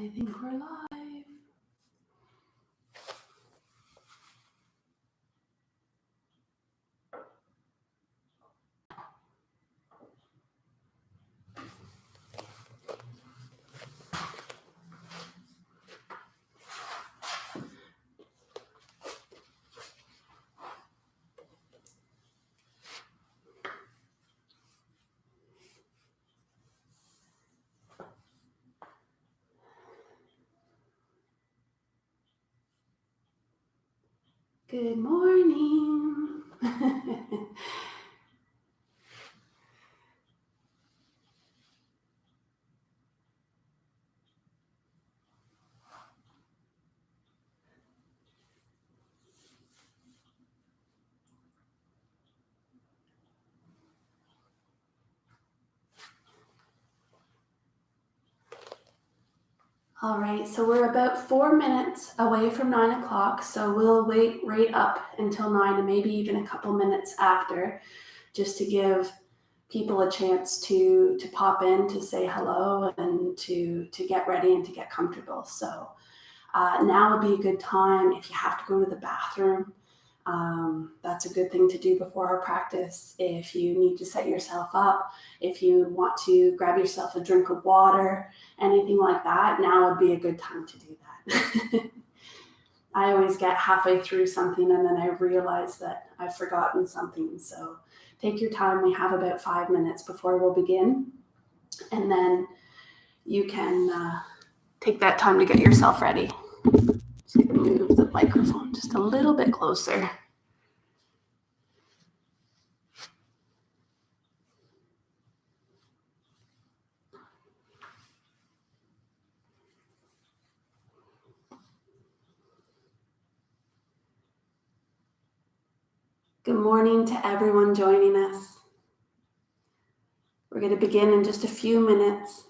I think we're live. Good morning. All right, so we're about 4 minutes away from 9 o'clock, so we'll wait right up until 9 and maybe even a couple minutes after, just to give people a chance to pop in, to say hello and to get ready and to get comfortable. So now would be a good time if you have to go to the bathroom. That's a good thing to do before our practice. If you need to set yourself up, if you want to grab yourself a drink of water, anything like that, now would be a good time to do that. I always get halfway through something and then I realize that I've forgotten something. So take your time. We have about 5 minutes before we'll begin. And then you can take that time to get yourself ready. Just gonna move the microphone just a little bit closer. Good morning to everyone joining us. We're going to begin in just a few minutes.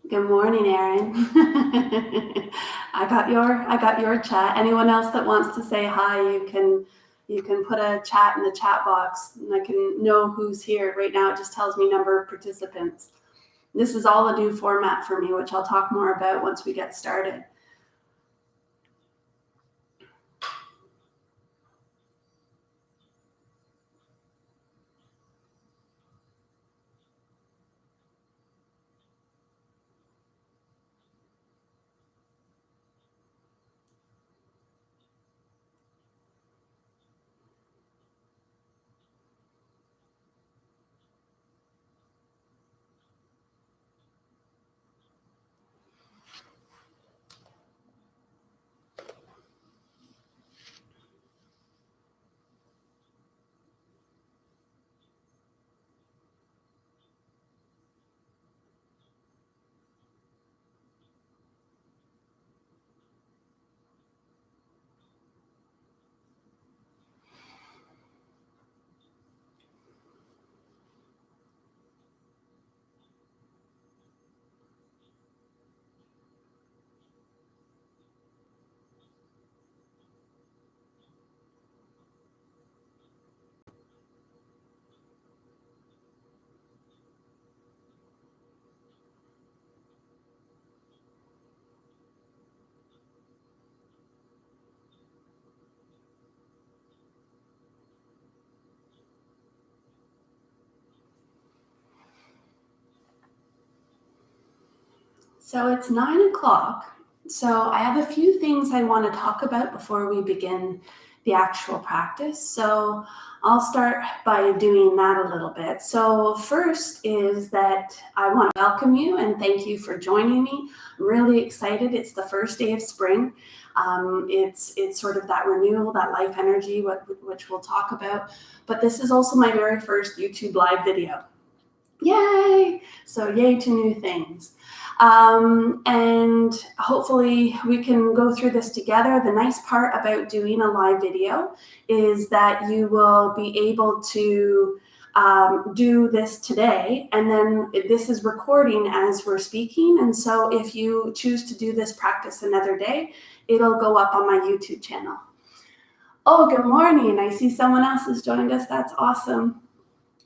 Good morning, Erin. I got your chat. Anyone else that wants to say hi, you can put a chat in the chat box and I can know who's here. Right now it just tells me number of participants. This is all a new format for me, which I'll talk more about once we get started. So it's 9 o'clock. So I have a few things I want to talk about before we begin the actual practice. So I'll start by doing that a little bit. So first is that I want to welcome you and thank you for joining me. I'm really excited. It's the first day of spring. It's sort of that renewal, that life energy, which we'll talk about. But this is also my very first YouTube live video. Yay! So yay to new things. And hopefully we can go through this together. The nice part about doing a live video is that you will be able to do this today, and then this is recording as we're speaking. And so if you choose to do this practice another day, it'll go up on my YouTube channel. Oh, good morning. I see someone else has joined us. That's awesome.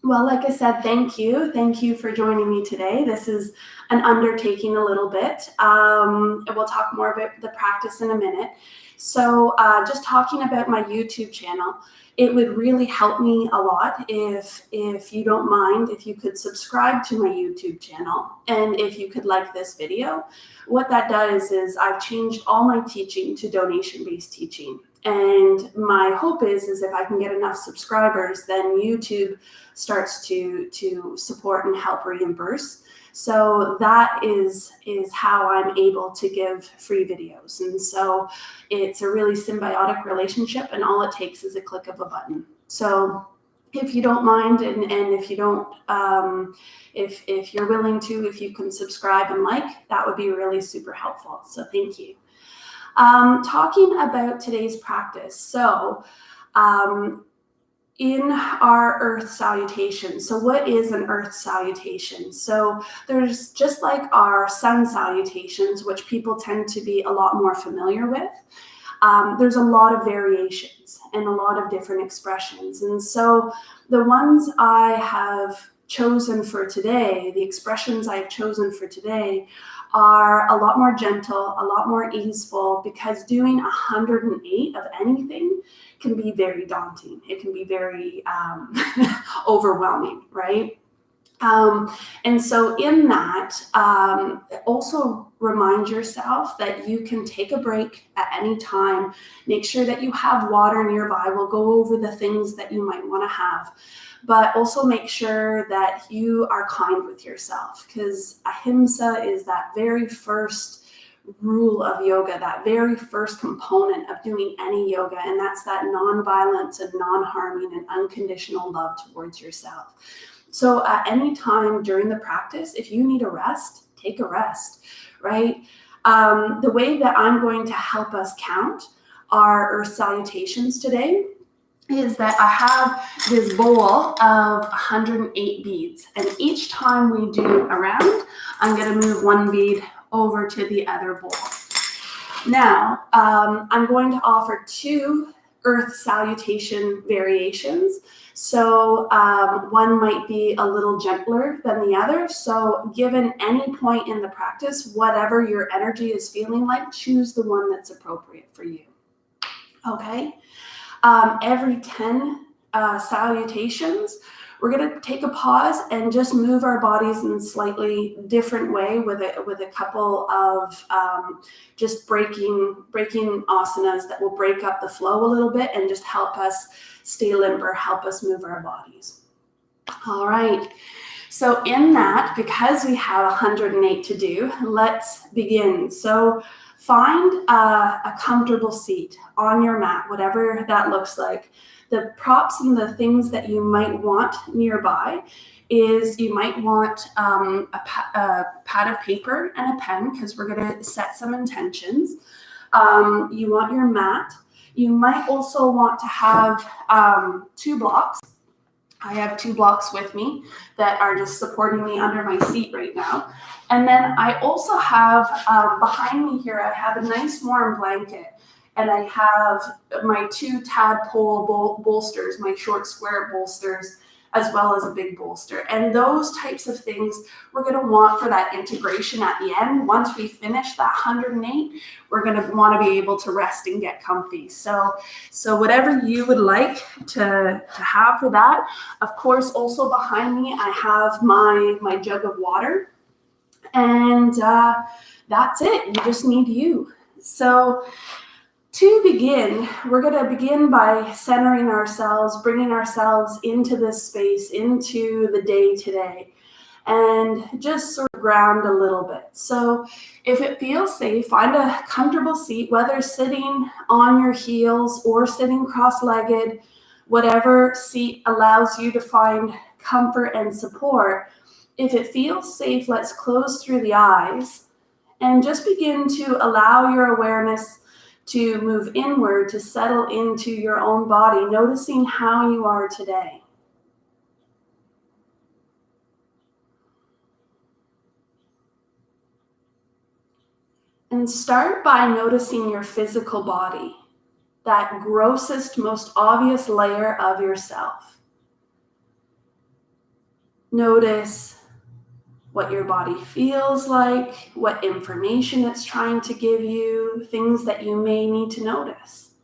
Well, like I said, thank you. Thank you for joining me today. This is an undertaking a little bit. And we'll talk more about the practice in a minute. So just talking about my YouTube channel, it would really help me a lot if you don't mind, if you could subscribe to my YouTube channel and if you could like this video. What that does is I've changed all my teaching to donation-based teaching. And my hope is if I can get enough subscribers, then YouTube starts to support and help reimburse. So that is how I'm able to give free videos. And so it's a really symbiotic relationship, and all it takes is a click of a button. So if you don't mind, and if you don't, if you're willing to, if you can subscribe and like, that would be really super helpful. So thank you. Talking about today's practice. So in our Earth Salutations. So what is an Earth Salutation? So there's, just like our Sun Salutations, which people tend to be a lot more familiar with, there's a lot of variations and a lot of different expressions. And so the ones I have chosen for today, the expressions I've chosen for today, are a lot more gentle, a lot more easeful, because doing 108 of anything can be very daunting. It can be very overwhelming, right? And so in that, also remind yourself that you can take a break at any time. Make sure that you have water nearby. We'll go over the things that you might want to have. But also make sure that you are kind with yourself, because ahimsa is that very first rule of yoga, that very first component of doing any yoga, and that's that non-violence and non-harming and unconditional love towards yourself. So at any time during the practice, if you need a rest, take a rest, right? The way that I'm going to help us count our Earth Salutations today is that I have this bowl of 108 beads, and each time we do a round, I'm going to move one bead over to the other bowl. Now, I'm going to offer 2 Earth Salutation variations. So one might be a little gentler than the other. So given any point in the practice, whatever your energy is feeling like, choose the one that's appropriate for you. Okay? Every 10 salutations, we're going to take a pause and just move our bodies in a slightly different way with a couple of just breaking asanas that will break up the flow a little bit and just help us stay limber, help us move our bodies. All right. So in that, because we have 108 to do, let's begin. So find a comfortable seat on your mat, whatever that looks like. The props and the things that you might want nearby is you might want a pad of paper and a pen, because we're going to set some intentions. You want your mat. You might also want to have 2 blocks. I have 2 blocks with me that are just supporting me under my seat right now. And then I also have behind me here, I have a nice warm blanket. And I have my 2 tadpole bolsters, my short square bolsters, as well as a big bolster. And those types of things we're going to want for that integration at the end. Once we finish that 108, we're going to want to be able to rest and get comfy. So whatever you would like to have for that. Of course, also behind me, I have my jug of water. And that's it. You just need you. So To begin, we're going to begin by centering ourselves, bringing ourselves into this space, into the day today, and just sort of ground a little bit. So if it feels safe, find a comfortable seat, whether sitting on your heels or sitting cross-legged, whatever seat allows you to find comfort and support. If it feels safe, let's close through the eyes and just begin to allow your awareness to move inward, to settle into your own body, noticing how you are today. And start by noticing your physical body, that grossest, most obvious layer of yourself. Notice what your body feels like, what information it's trying to give you, things that you may need to notice.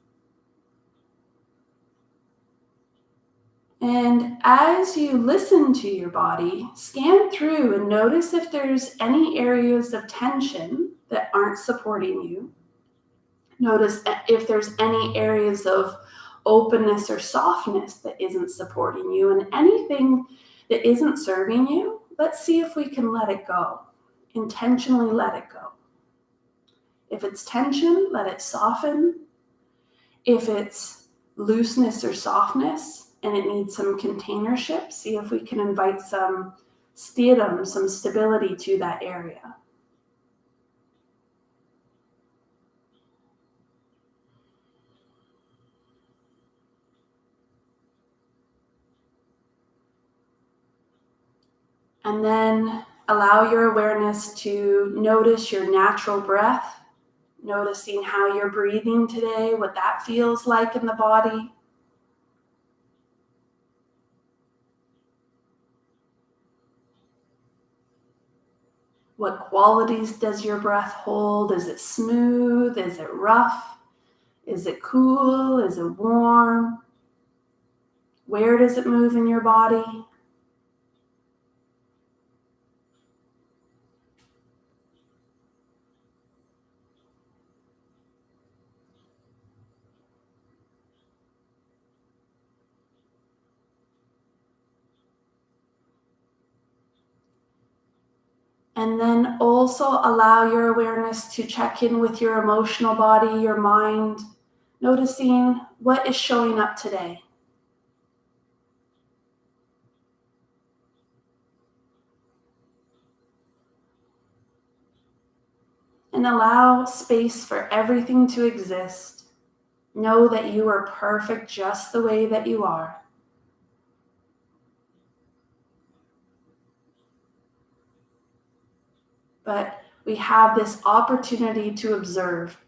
And as you listen to your body, scan through and notice if there's any areas of tension that aren't supporting you. Notice if there's any areas of openness or softness that isn't supporting you, and anything that isn't serving you, let's see if we can let it go. Intentionally let it go. If it's tension, let it soften. If it's looseness or softness and it needs some containership, see if we can invite some steadom, some stability to that area. And then allow your awareness to notice your natural breath, noticing how you're breathing today, what that feels like in the body. What qualities does your breath hold? Is it smooth? Is it rough? Is it cool? Is it warm? Where does it move in your body? And then also allow your awareness to check in with your emotional body, your mind, noticing what is showing up today. And allow space for everything to exist. Know that you are perfect just the way that you are. But we have this opportunity to observe,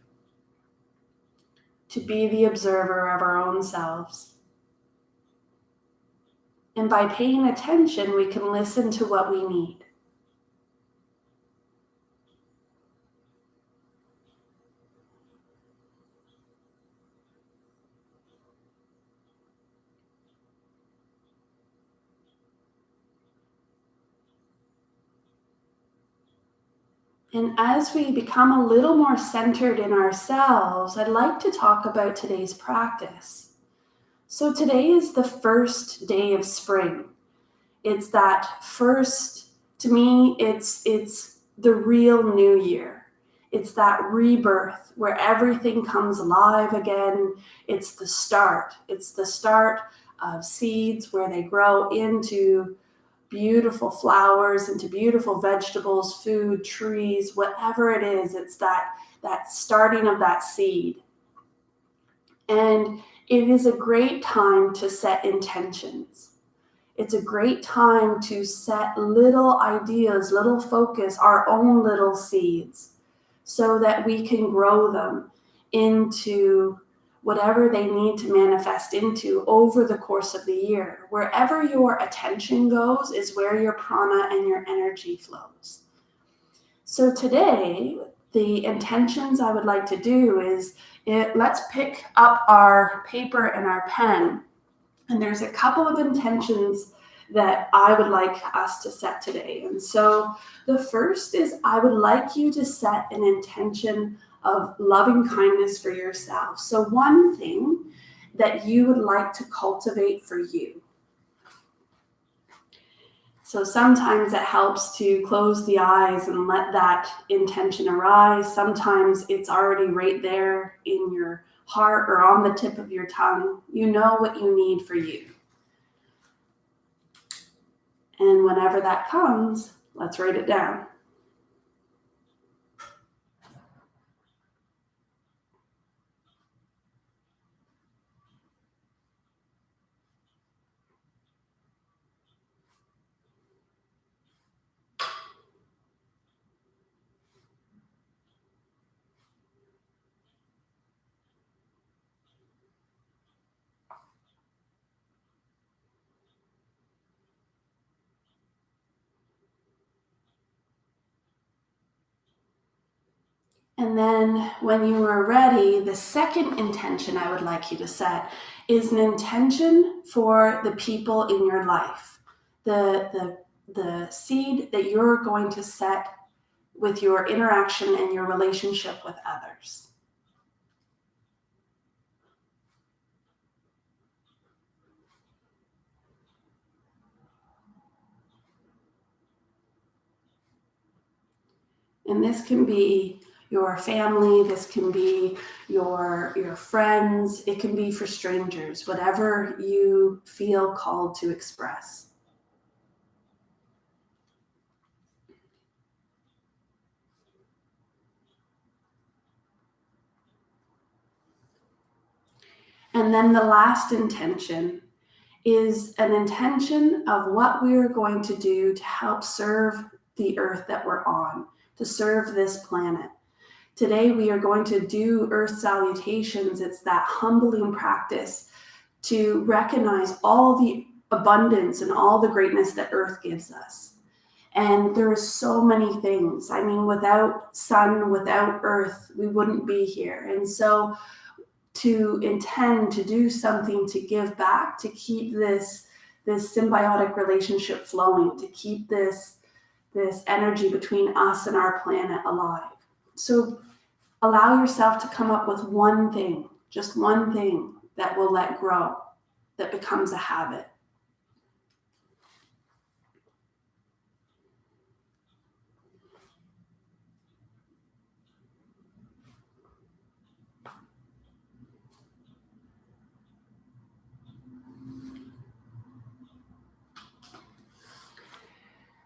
to be the observer of our own selves. And by paying attention, we can listen to what we need. And as we become a little more centered in ourselves, I'd like to talk about today's practice. So today is the first day of spring. It's that first, to me, it's the real new year. It's that rebirth where everything comes alive again. It's the start. It's the start of seeds where they grow into beautiful flowers, into beautiful vegetables, food, trees, whatever it is. It's that starting of that seed. And it is a great time to set intentions. It's a great time to set little ideas, little focus, our own little seeds, so that we can grow them into whatever they need to manifest into over the course of the year. Wherever your attention goes is where your prana and your energy flows. So today, the intentions I would like to do is, let's pick up our paper and our pen. And there's a couple of intentions that I would like us to set today. And so the first is, I would like you to set an intention loving kindness for yourself. So one thing that you would like to cultivate for you. So sometimes it helps to close the eyes and let that intention arise. Sometimes it's already right there in your heart or on the tip of your tongue. You know what you need for you. And whenever that comes, let's write it down. And then when you are ready, the second intention I would like you to set is an intention for the people in your life. The seed that you're going to set with your interaction and your relationship with others. And this can be your family, this can be your friends, it can be for strangers, whatever you feel called to express. And then the last intention is an intention of what we are going to do to help serve the earth that we're on, to serve this planet. Today we are going to do Earth Salutations. It's that humbling practice to recognize all the abundance and all the greatness that Earth gives us. And there are so many things. I mean, without sun, without Earth, we wouldn't be here. And so to intend to do something to give back, to keep this symbiotic relationship flowing, to keep this energy between us and our planet alive. So allow yourself to come up with one thing, just one thing that will let grow, that becomes a habit.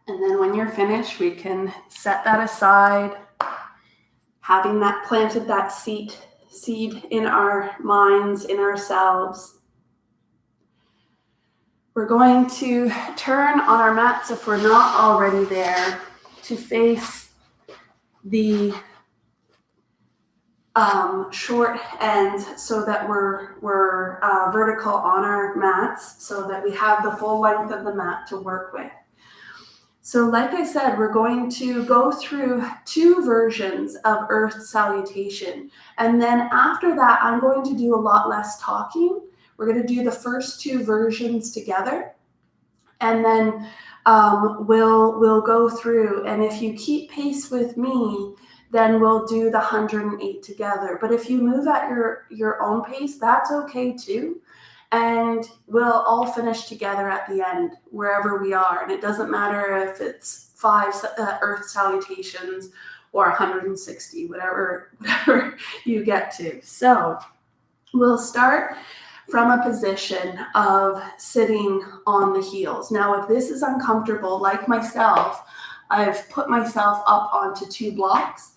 And then when you're finished, we can set that aside, having that planted that seed in our minds, in ourselves. We're going to turn on our mats, if we're not already there, to face the short end so that we're vertical on our mats, so that we have the full length of the mat to work with. So like I said, we're going to go through 2 versions of Earth Salutation. And then after that, I'm going to do a lot less talking. We're going to do the first 2 versions together. And then we'll go through. And if you keep pace with me, then we'll do the 108 together. But if you move at your own pace, that's okay too. And we'll all finish together at the end, wherever we are. And it doesn't matter if it's 5 Earth Salutations or 160, whatever you get to. So we'll start from a position of sitting on the heels. Now, if this is uncomfortable, like myself, I've put myself up onto 2 blocks.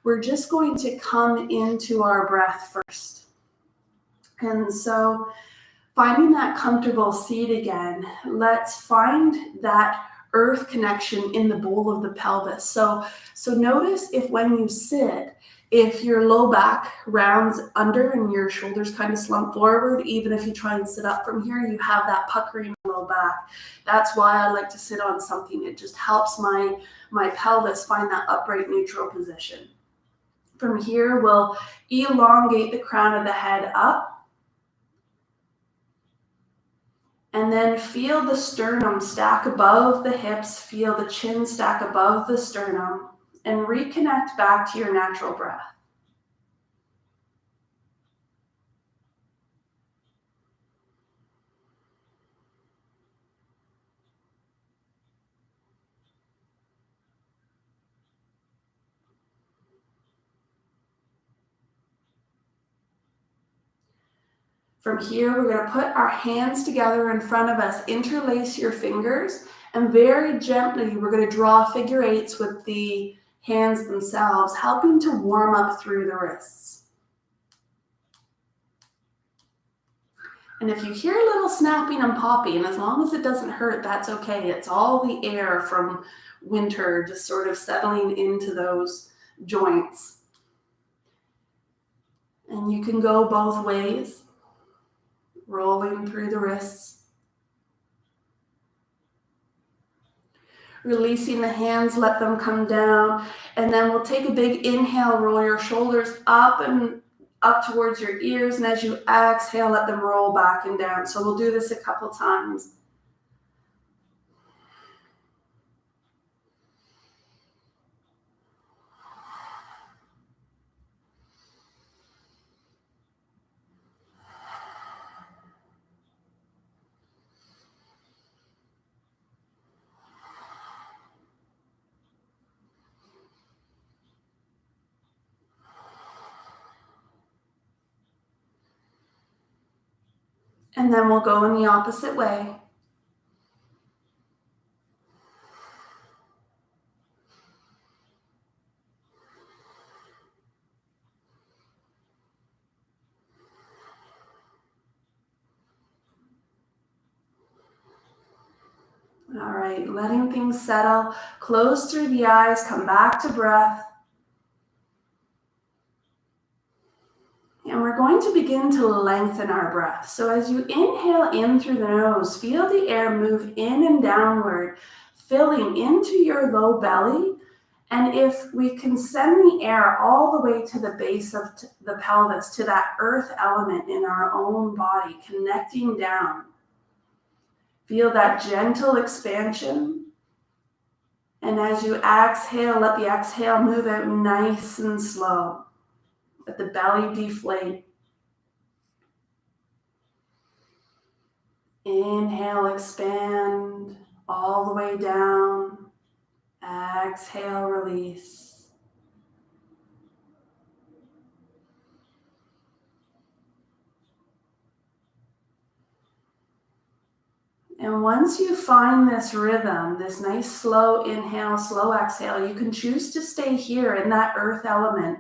We're just going to come into our breath first. And so finding that comfortable seat again, let's find that earth connection in the bowl of the pelvis. So notice if when you sit, if your low back rounds under and your shoulders kind of slump forward, even if you try and sit up from here, you have that puckering low back. That's why I like to sit on something. It just helps my pelvis find that upright neutral position. From here, we'll elongate the crown of the head up. And then feel the sternum stack above the hips, feel the chin stack above the sternum, and reconnect back to your natural breath. From here, we're going to put our hands together in front of us, interlace your fingers, and very gently, we're going to draw figure eights with the hands themselves, helping to warm up through the wrists. And if you hear a little snapping and popping, as long as it doesn't hurt, that's okay. It's all the air from winter just sort of settling into those joints. And you can go both ways, rolling through the wrists. Releasing the hands, let them come down. And then we'll take a big inhale, roll your shoulders up and up towards your ears. And as you exhale, let them roll back and down. So we'll do this a couple times. And then we'll go in the opposite way. All right, letting things settle. Close through the eyes, come back to breath. And we're going to begin to lengthen our breath. So as you inhale in through the nose, feel the air move in and downward, filling into your low belly. And if we can send the air all the way to the base of the pelvis, to that earth element in our own body, connecting down. Feel that gentle expansion. And as you exhale, let the exhale move out nice and slow. Let the belly deflate. Inhale, expand all the way down. Exhale, release. And once you find this rhythm, this nice slow inhale, slow exhale, you can choose to stay here in that earth element.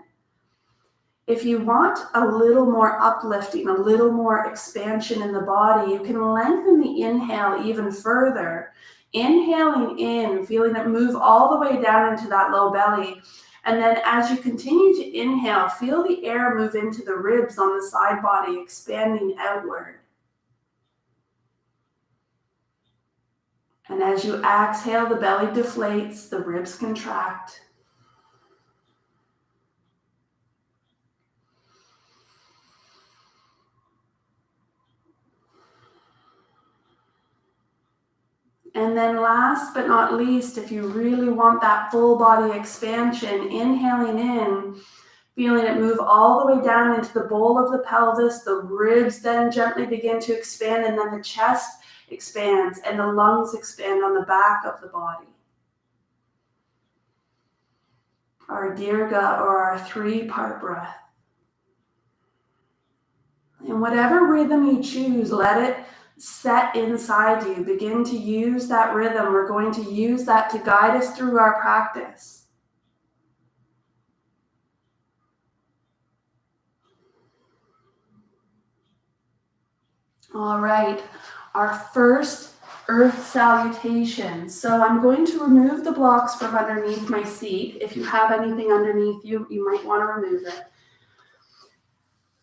If you want a little more uplifting, a little more expansion in the body, you can lengthen the inhale even further. Inhaling in, feeling it move all the way down into that low belly. And then as you continue to inhale, feel the air move into the ribs on the side body, expanding outward. And as you exhale, the belly deflates, the ribs contract. And then last but not least, if you really want that full body expansion, inhaling in, feeling it move all the way down into the bowl of the pelvis, the ribs then gently begin to expand, and then the chest expands and the lungs expand on the back of the body. Our Dirga, or our 3-part breath. And whatever rhythm you choose, let it set inside you. Begin to use that rhythm. We're going to use that to guide us through our practice. All right, our first Earth Salutations. So I'm going to remove the blocks from underneath my seat. If you have anything underneath you, you might want to remove it.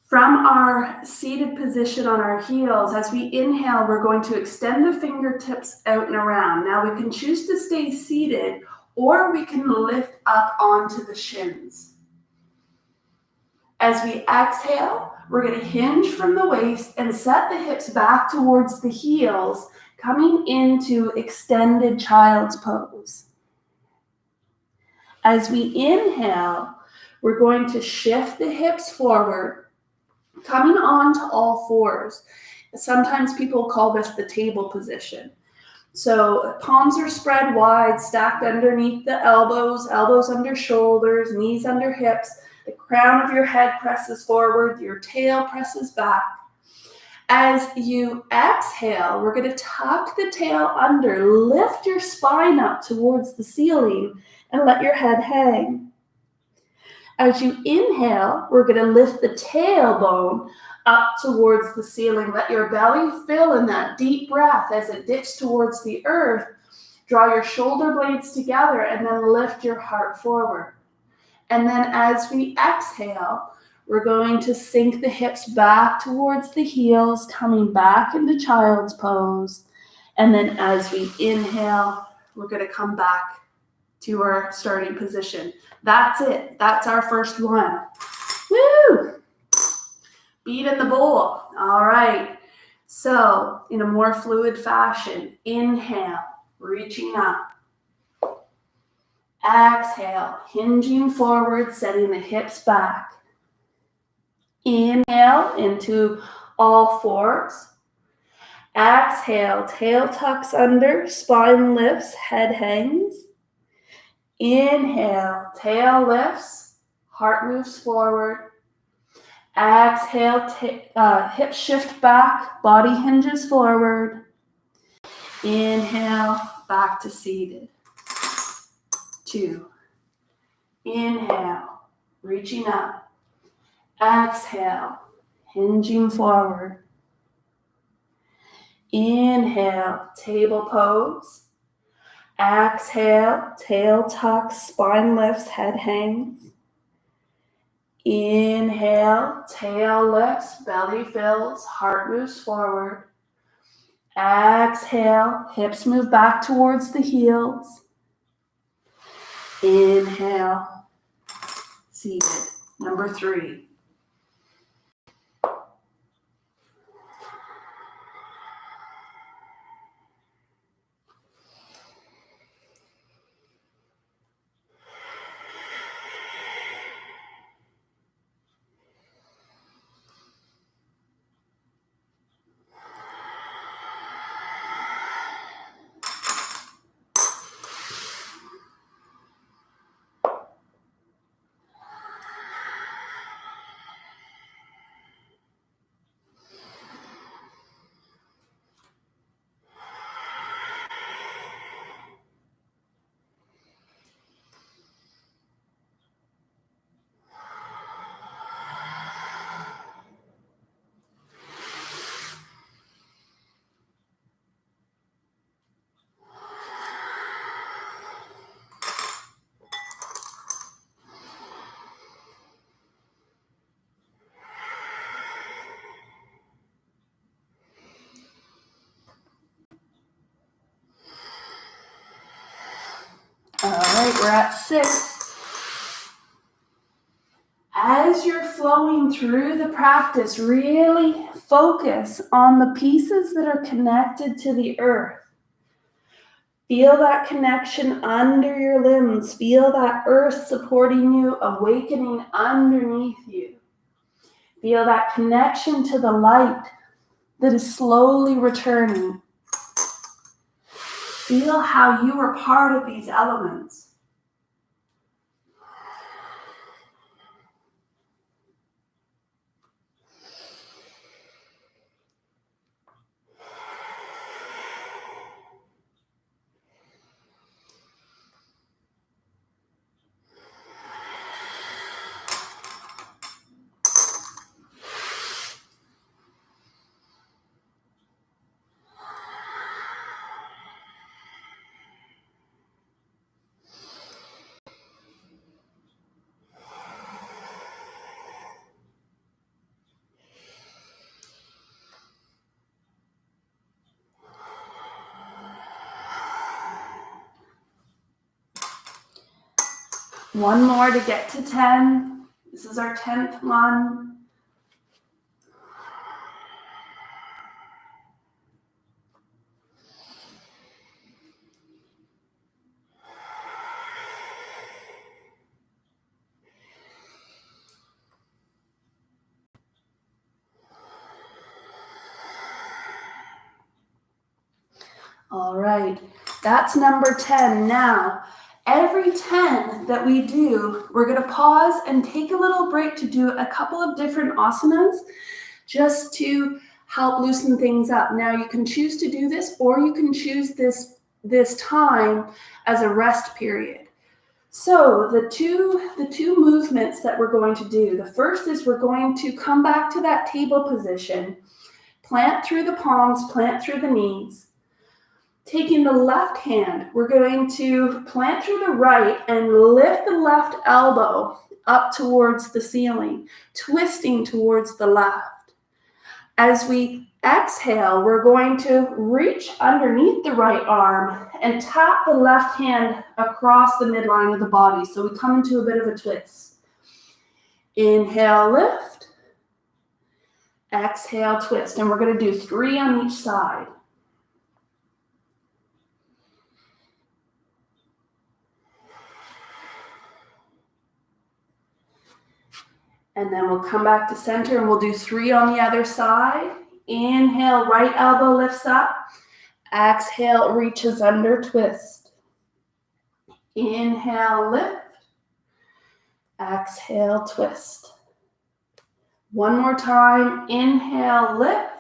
From our seated position on our heels, as we inhale, we're going to extend the fingertips out and around. Now we can choose to stay seated, or we can lift up onto the shins. As we exhale, we're going to hinge from the waist and set the hips back towards the heels, coming into extended child's pose. As we inhale, we're going to shift the hips forward, coming on to all fours. Sometimes people call this the table position. So palms are spread wide, stacked underneath the elbows, elbows under shoulders, knees under hips. The crown of your head presses forward, your tail presses back. As you exhale, we're going to tuck the tail under, lift your spine up towards the ceiling, and let your head hang. As you inhale, we're going to lift the tailbone up towards the ceiling. Let your belly fill in that deep breath as it dips towards the earth. Draw your shoulder blades together and then lift your heart forward. And then as we exhale, we're going to sink the hips back towards the heels, coming back into child's pose. And then as we inhale, we're going to come back to our starting position. That's it. That's our first one. Woo! Beat in the bowl. All right. So in a more fluid fashion, inhale, reaching up. Exhale, hinging forward, setting the hips back. Inhale into all fours. Exhale, tail tucks under, spine lifts, head hangs. Inhale, tail lifts, heart moves forward. Exhale, hips shift back, body hinges forward. Inhale, back to seated. 2. Inhale, reaching up. Exhale, hinging forward. Inhale, table pose. Exhale, tail tucks, spine lifts, head hangs. Inhale, tail lifts, belly fills, heart moves forward. Exhale, hips move back towards the heels. Inhale, seated. Number 3. All right, we're at 6. As you're flowing through the practice, really focus on the pieces that are connected to the earth. Feel that connection under your limbs. Feel that earth supporting you, awakening underneath you. Feel that connection to the light that is slowly returning. Feel how you are part of these elements. One more to get to 10. This is our 10th one. All right, that's number 10. Now, every 10 that we do, we're going to pause and take a little break to do a couple of different asanas just to help loosen things up. Now you can choose to do this, or you can choose this time as a rest period. So the two movements that we're going to do, the first is we're going to come back to that table position, plant through the palms, plant through the knees. Taking the left hand, we're going to plant through the right and lift the left elbow up towards the ceiling, twisting towards the left. As we exhale, we're going to reach underneath the right arm and tap the left hand across the midline of the body. So we come into a bit of a twist. Inhale, lift. Exhale, twist. And we're going to do 3 on each side. And then we'll come back to center and we'll do 3 on the other side. Inhale, right elbow lifts up. Exhale, reaches under, twist. Inhale, lift. Exhale, twist. One more time. Inhale, lift.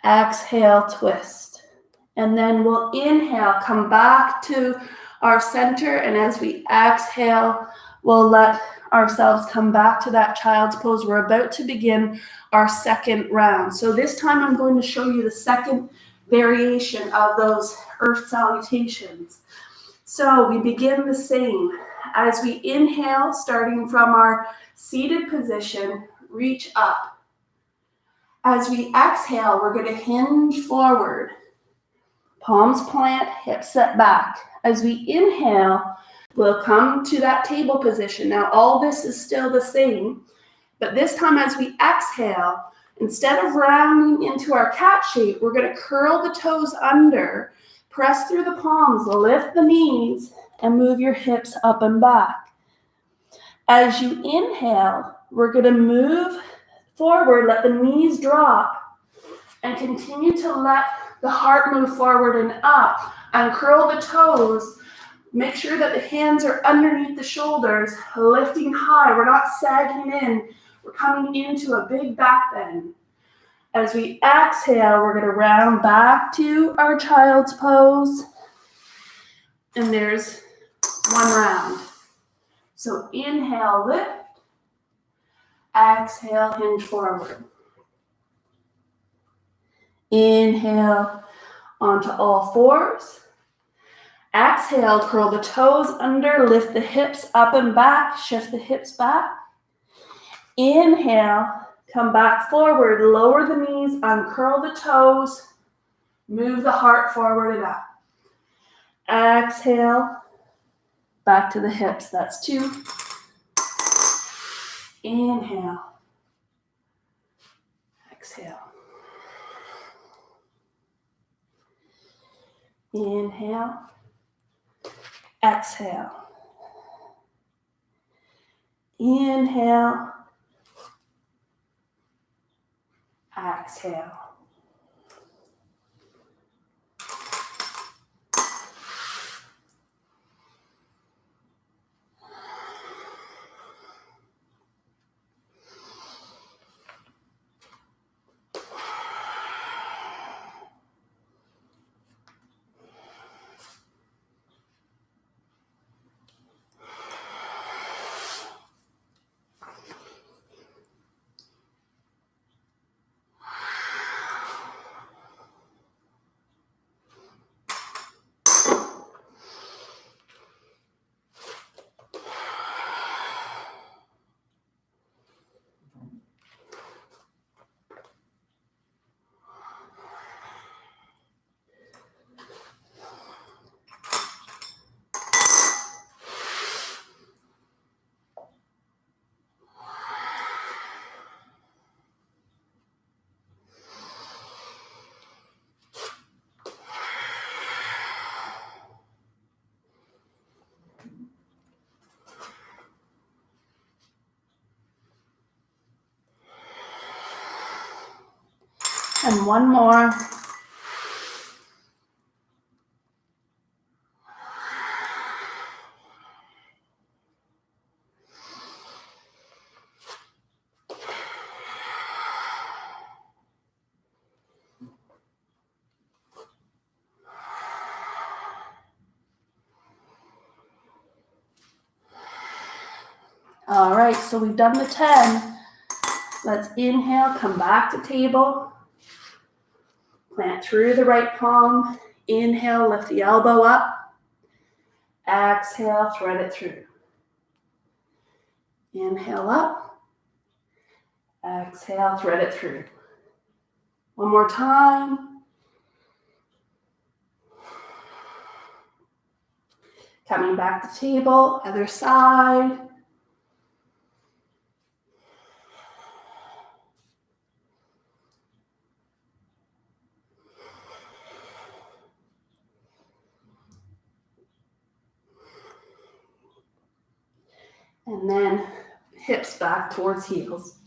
Exhale, twist. And then we'll inhale, come back to our center. And as we exhale, we'll let ourselves come back to that child's pose. We're about to begin our second round. So this time I'm going to show you the second variation of those Earth Salutations. So we begin the same. As we inhale, starting from our seated position, reach up. As we exhale, we're going to hinge forward. Palms plant, hips set back. As we inhale, we'll come to that table position. Now, all this is still the same, but this time as we exhale, instead of rounding into our cat shape, we're going to curl the toes under, press through the palms, lift the knees, and move your hips up and back. As you inhale, we're going to move forward, let the knees drop, and continue to let the heart move forward and up. Uncurl the toes. Make sure that the hands are underneath the shoulders, lifting high. We're not sagging in. We're coming into a big back bend. As we exhale, we're going to round back to our child's pose. And there's one round. So inhale, lift. Exhale, hinge forward. Inhale onto all fours. Exhale, curl the toes under, lift the hips up and back, shift the hips back. Inhale, come back forward, lower the knees, uncurl the toes, move the heart forward and up. Exhale, back to the hips, that's 2. Inhale, exhale. Inhale, exhale. Inhale, exhale. And one more. All right, so we've done the 10. Let's inhale, come back to table. Plant through the right palm. Inhale, lift the elbow up. Exhale, thread it through. Inhale up. Exhale, thread it through. One more time. Coming back to table, other side. And then hips back towards heels.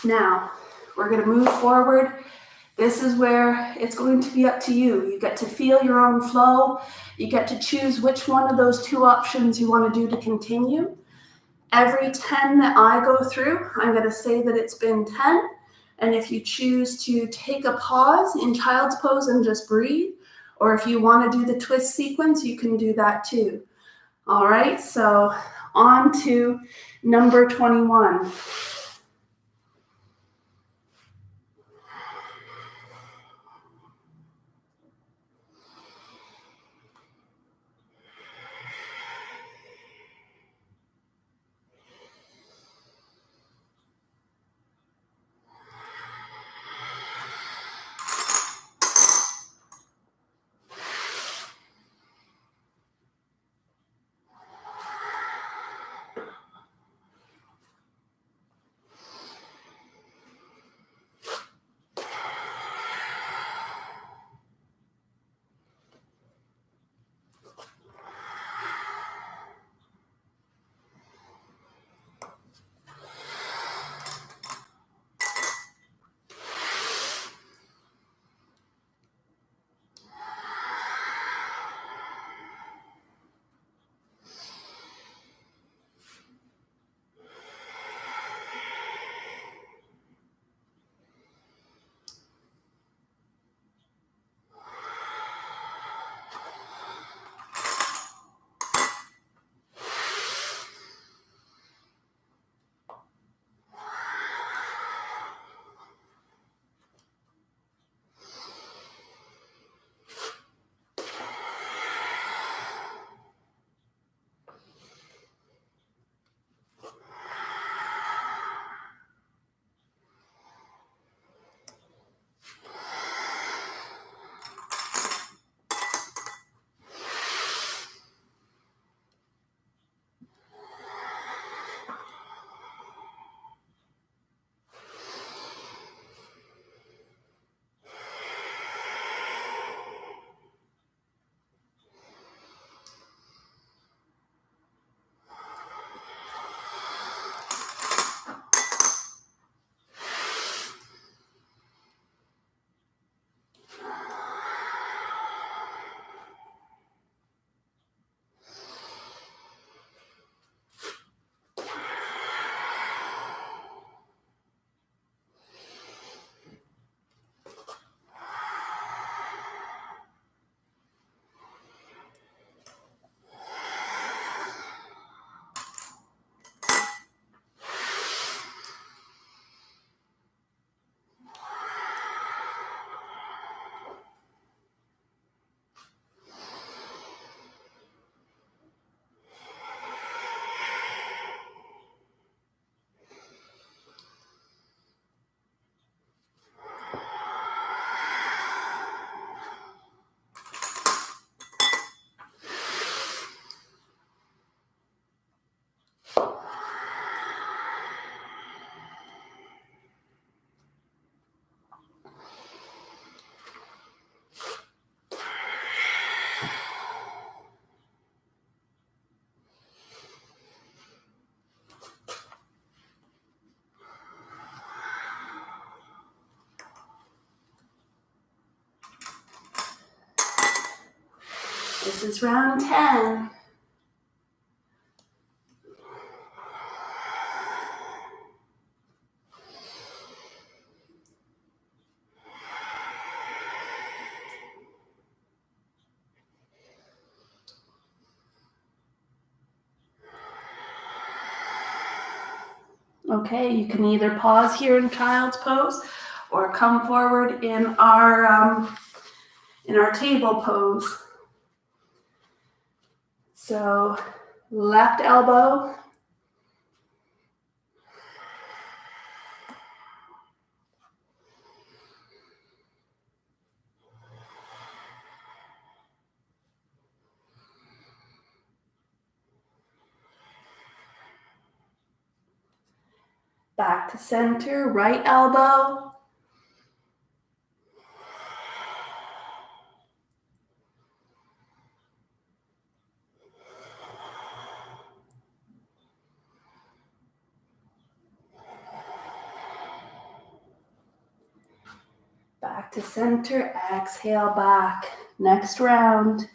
Now, we're going to move forward. This is where it's going to be up to you. You get to feel your own flow. You get to choose which one of those two options you want to do to continue. Every 10 that I go through, I'm going to say that it's been 10. And if you choose to take a pause in child's pose and just breathe, or if you want to do the twist sequence, you can do that too. All right, so on to number 21. This is round 10. Okay, you can either pause here in child's pose or come forward in our table pose. So left elbow, back to center, right elbow, back to center, exhale back. Next round.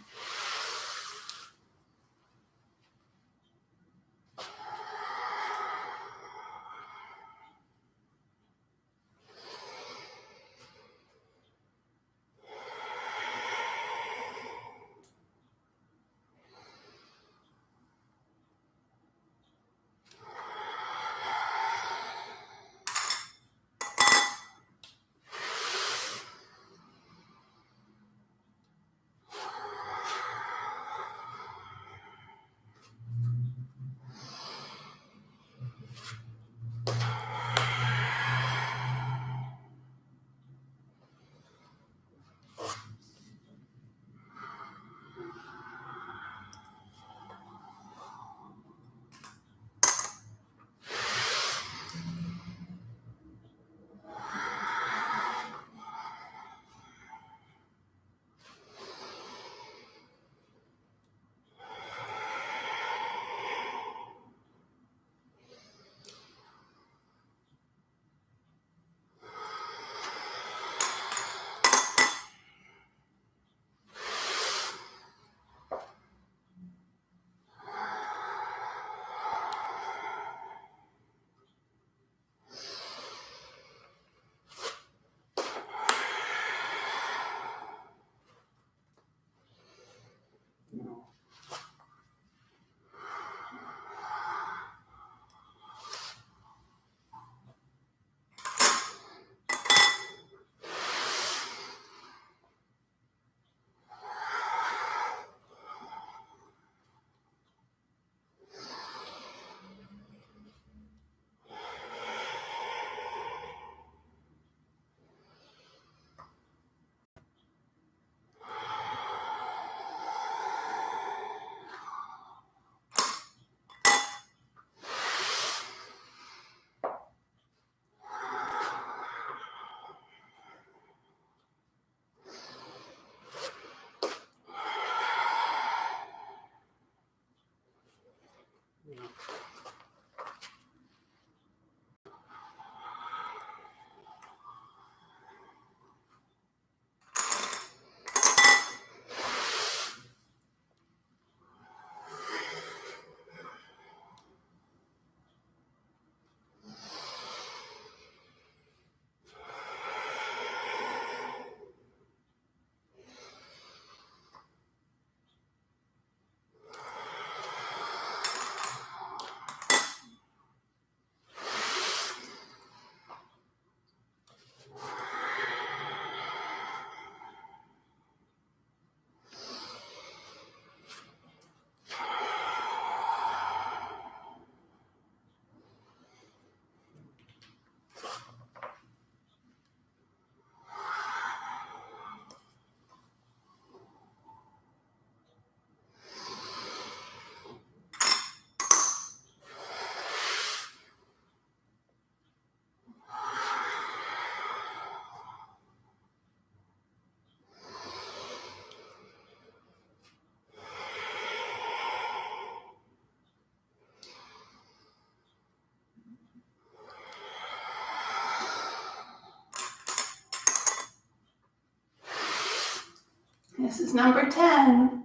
This is number 10.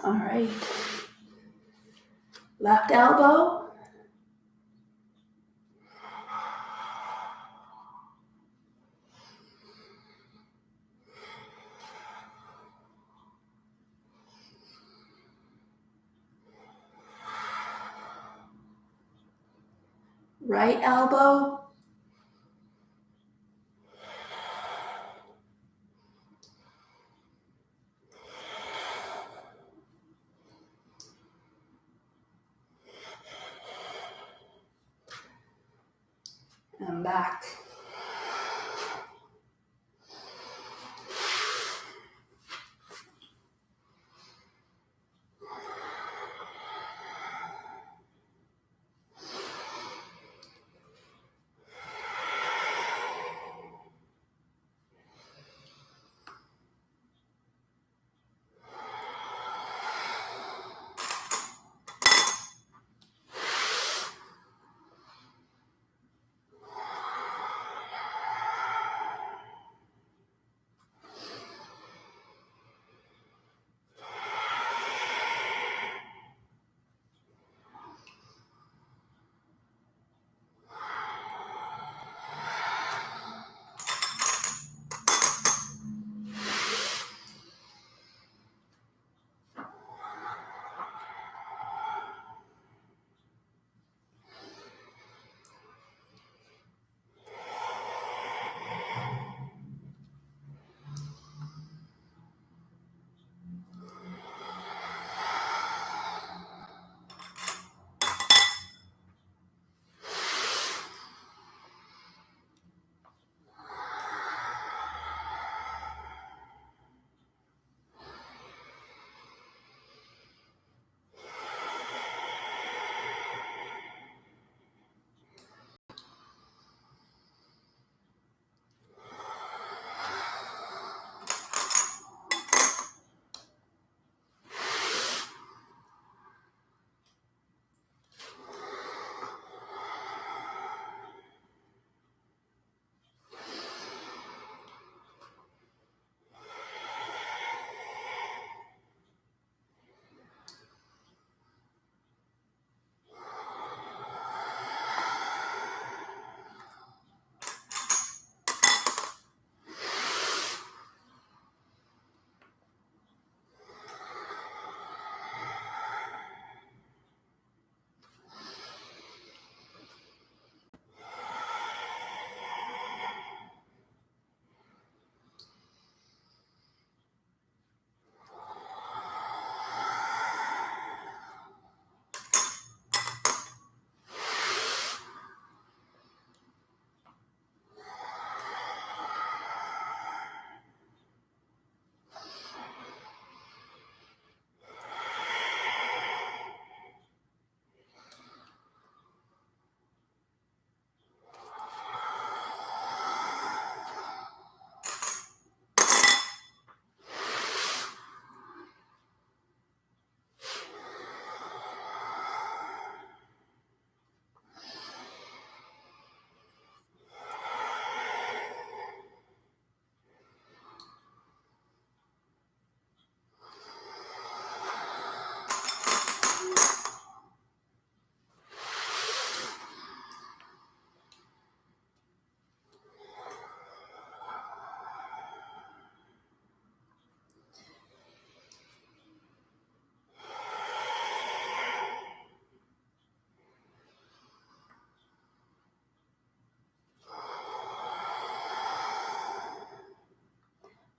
All right. Left elbow. Right elbow. And back.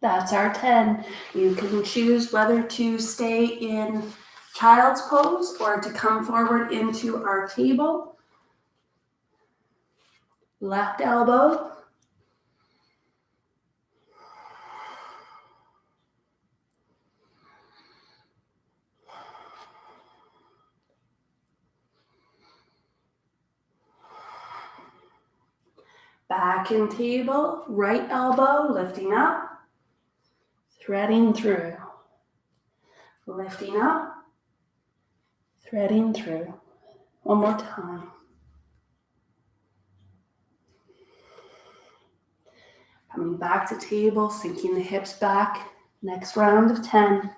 That's our 10. You can choose whether to stay in child's pose or to come forward into our table. Left elbow. Back in table, right elbow, lifting up, threading through. Lifting up, threading through. One more time. Coming back to table, sinking the hips back. Next round of 10.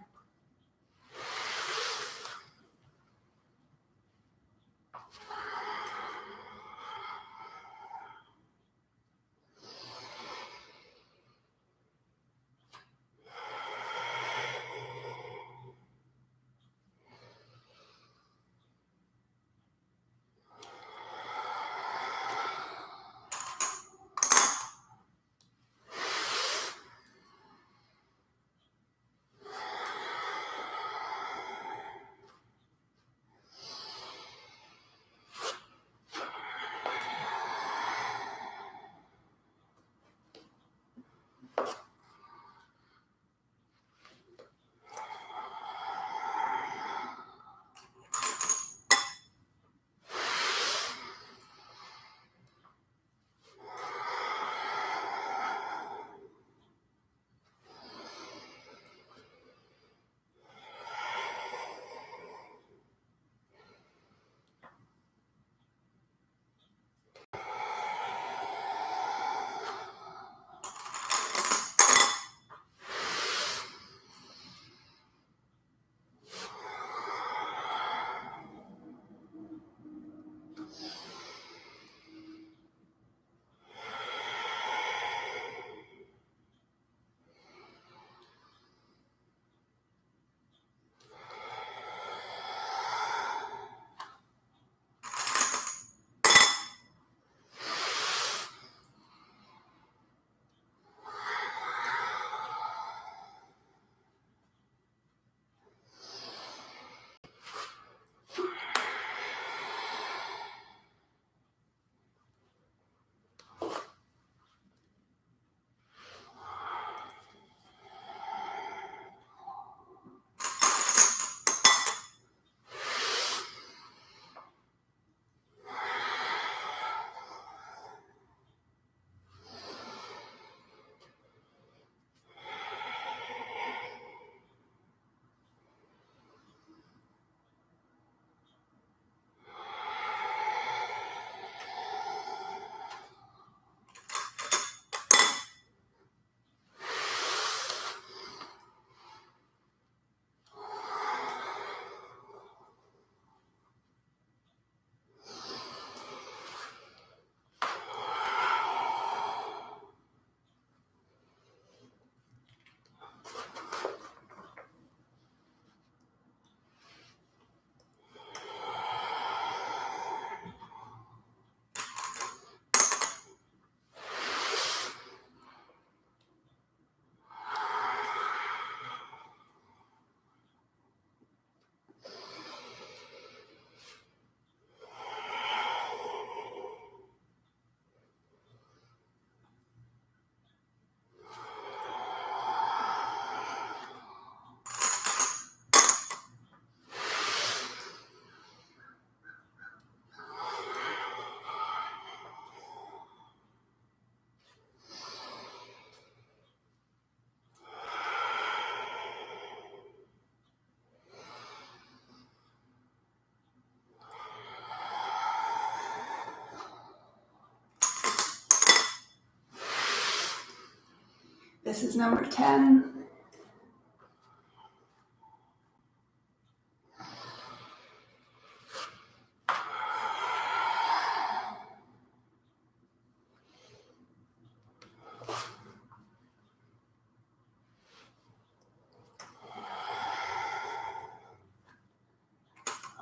This is number 10.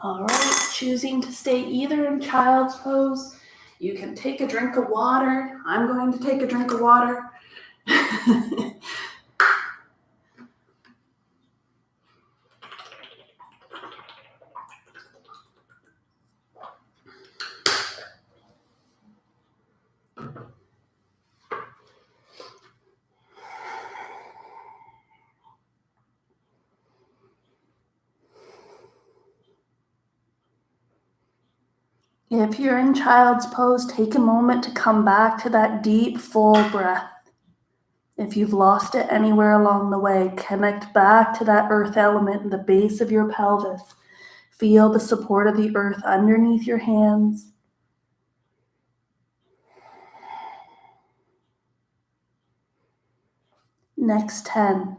All right, choosing to stay either in child's pose. You can take a drink of water. I'm going to take a drink of water. If you're in child's pose, take a moment to come back to that deep, full breath. If you've lost it anywhere along the way, connect back to that earth element in the base of your pelvis. Feel the support of the earth underneath your hands. Next 10.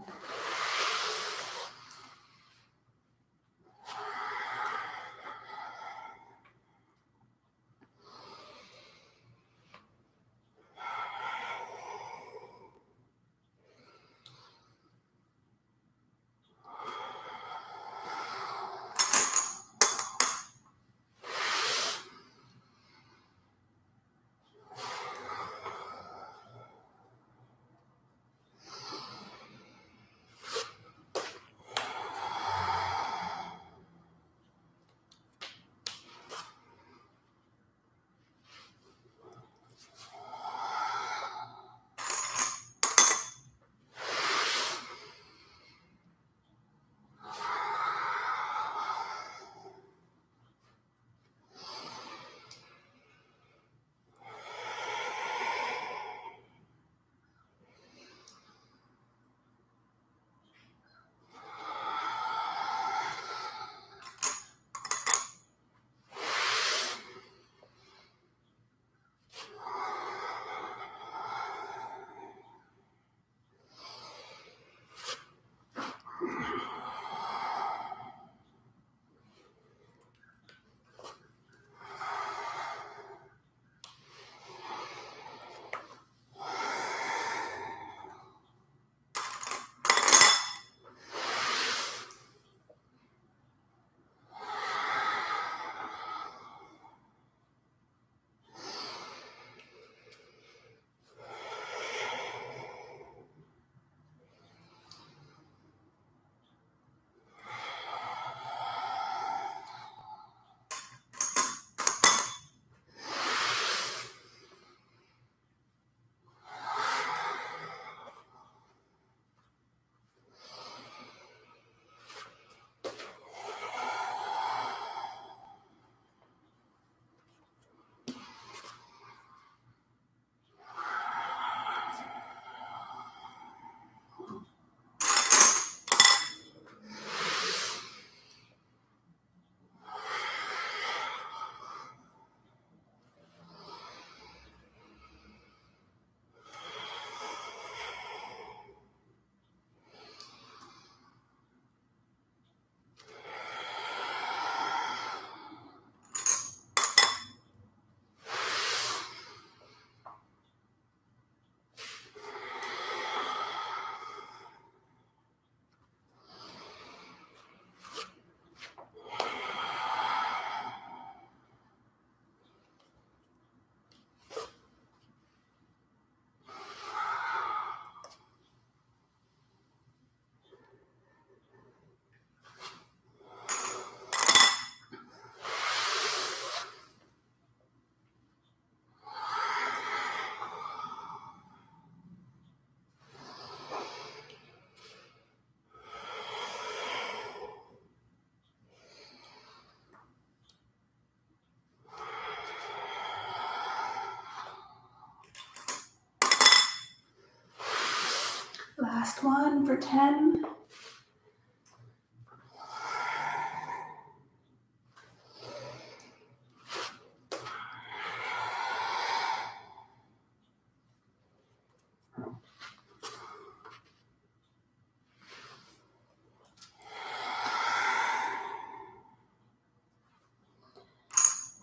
Last one for 10.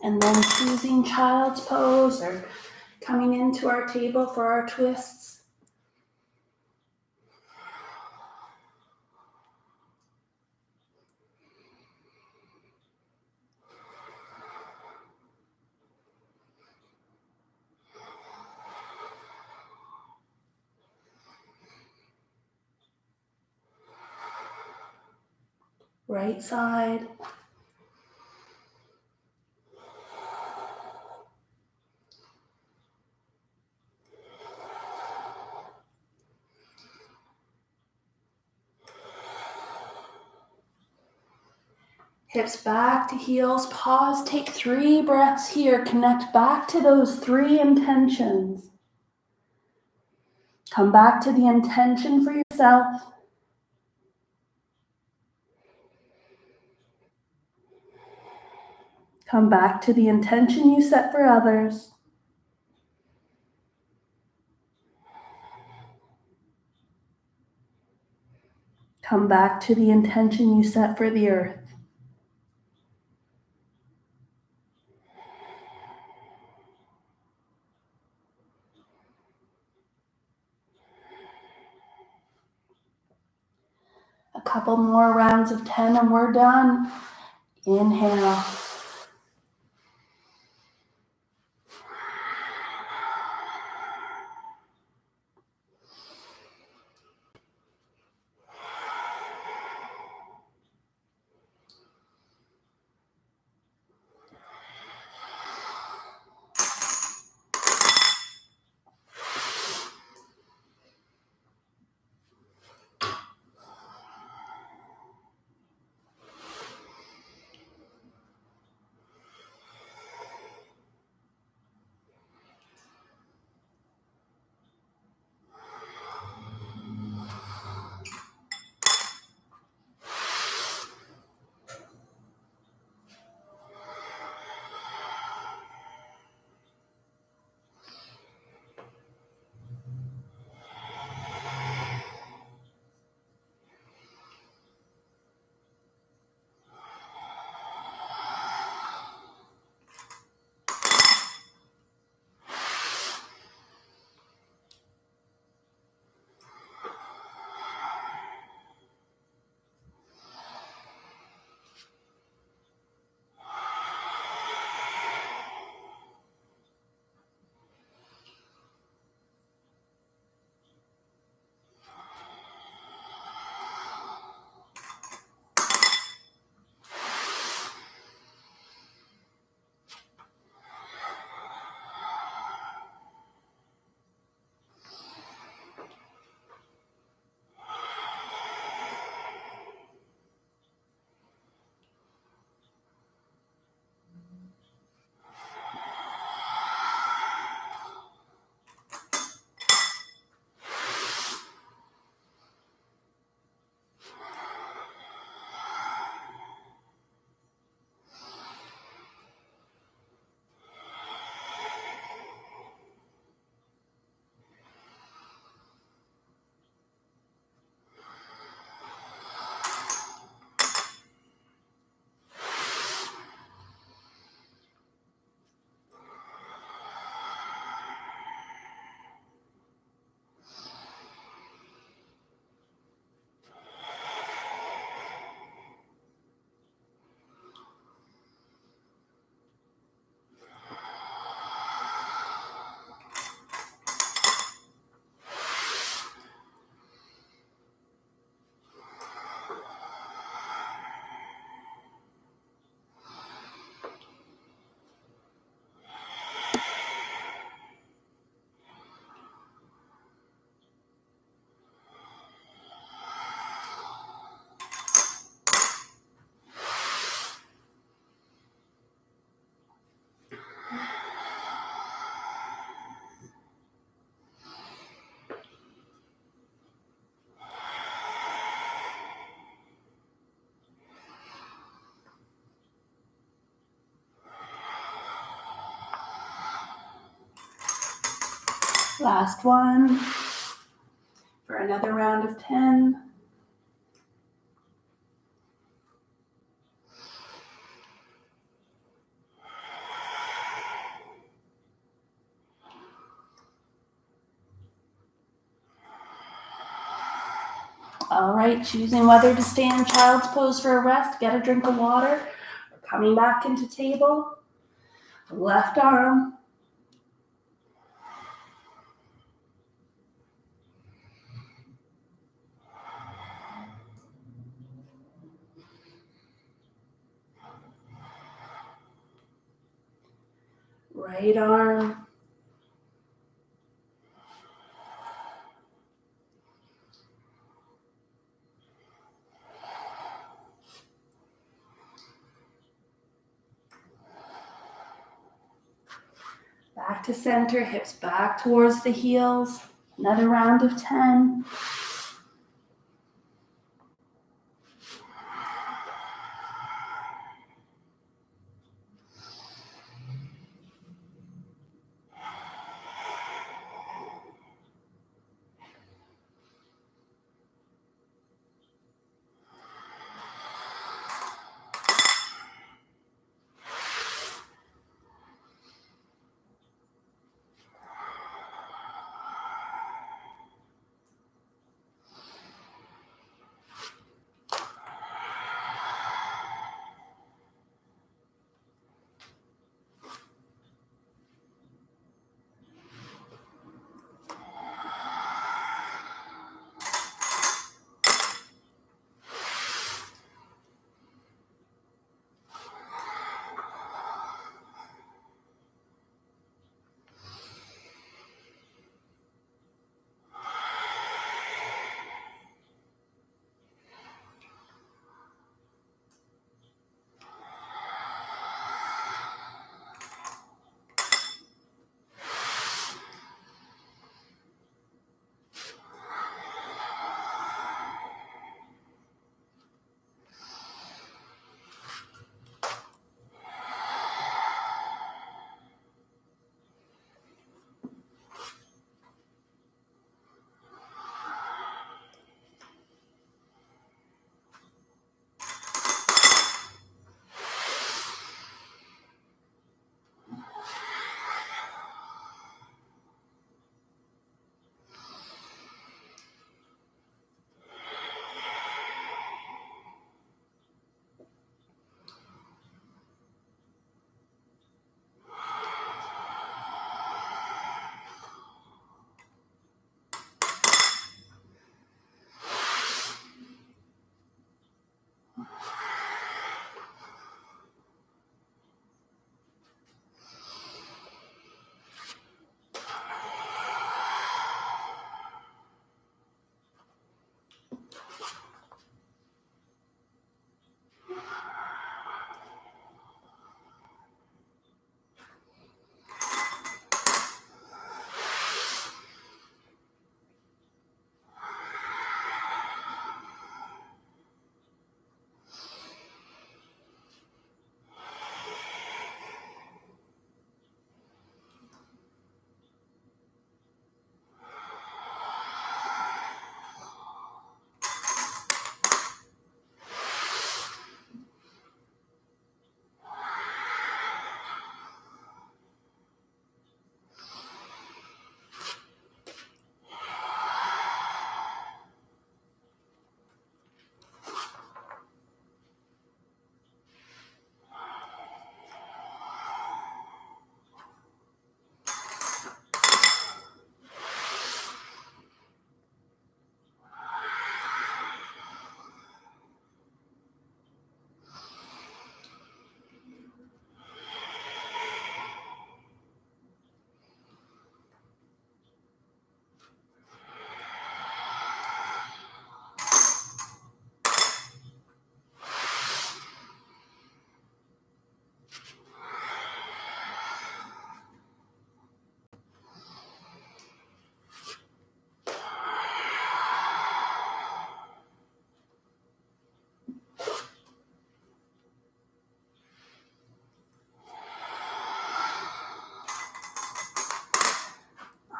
And then choosing child's pose or coming into our table for our twists. Right side. Hips back to heels. Pause. Take 3 breaths here. Connect back to those 3 intentions. Come back to the intention for yourself. Come back to the intention you set for others. Come back to the intention you set for the earth. A couple more rounds of 10 and we're done. Inhale. Last one for another round of 10. All right, choosing whether to stay in child's pose for a rest, get a drink of water, or coming back into table. Left arm. Right arm. Back to center, hips back towards the heels. Another round of 10.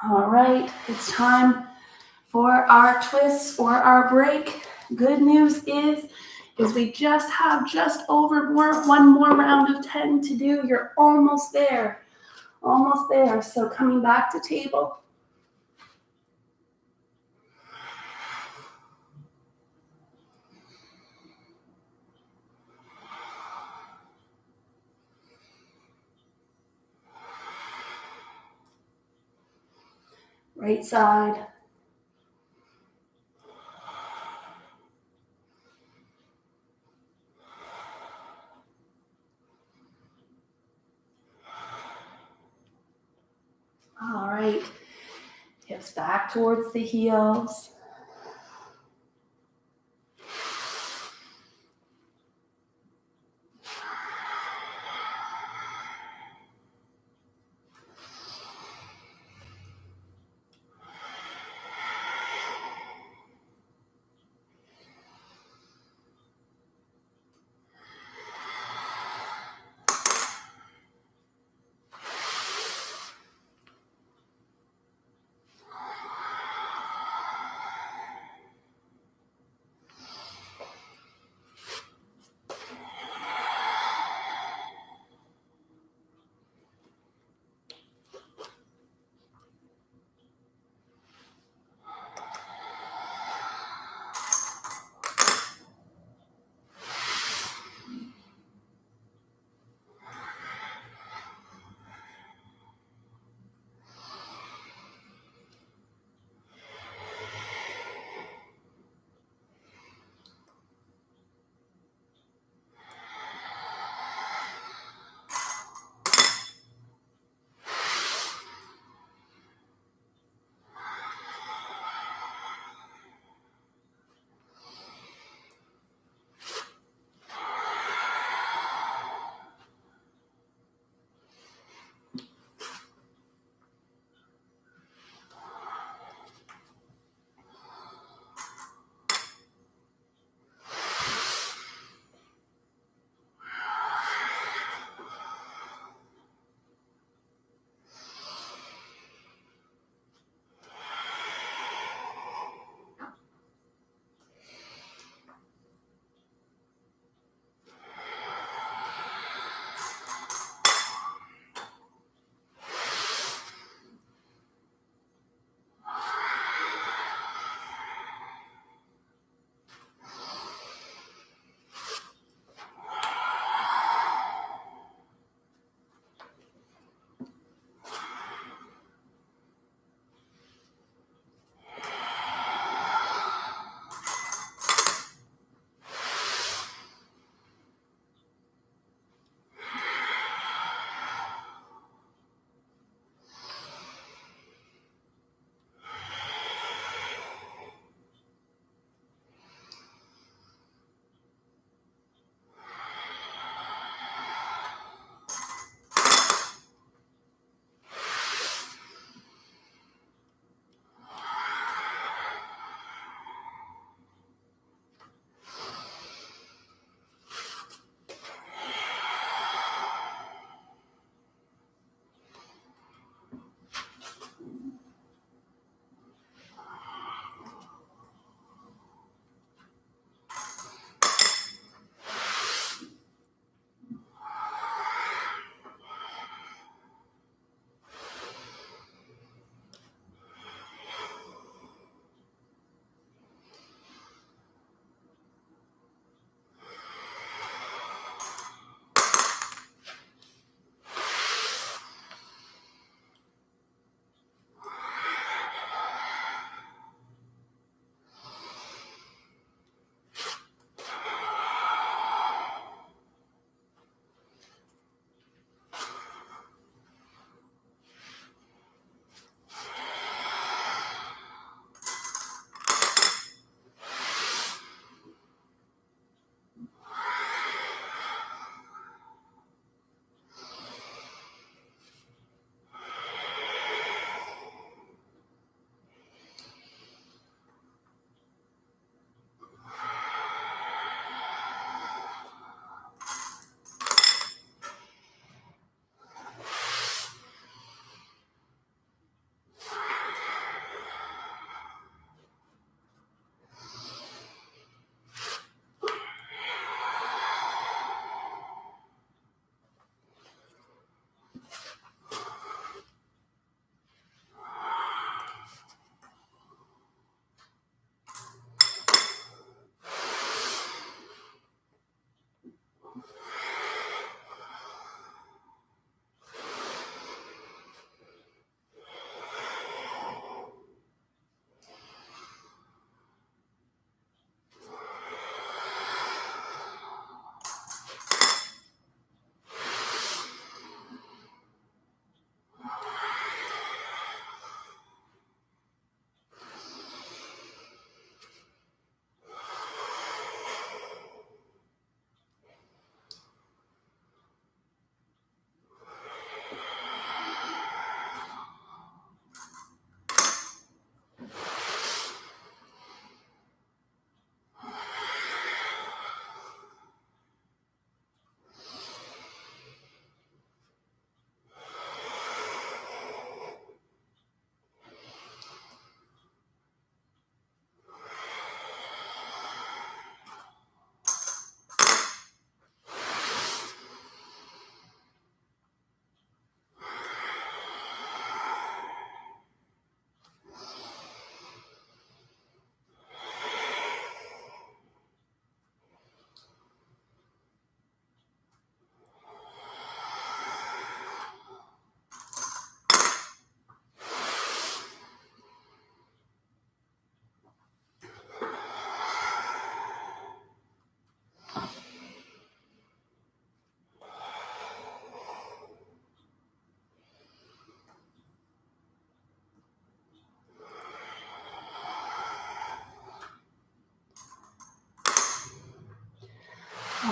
All right, it's time for our twists or our break. Good news is we just have one more round of 10 to do. You're almost there, almost there. So coming back to table. Right side. All right. Hips back towards the heels.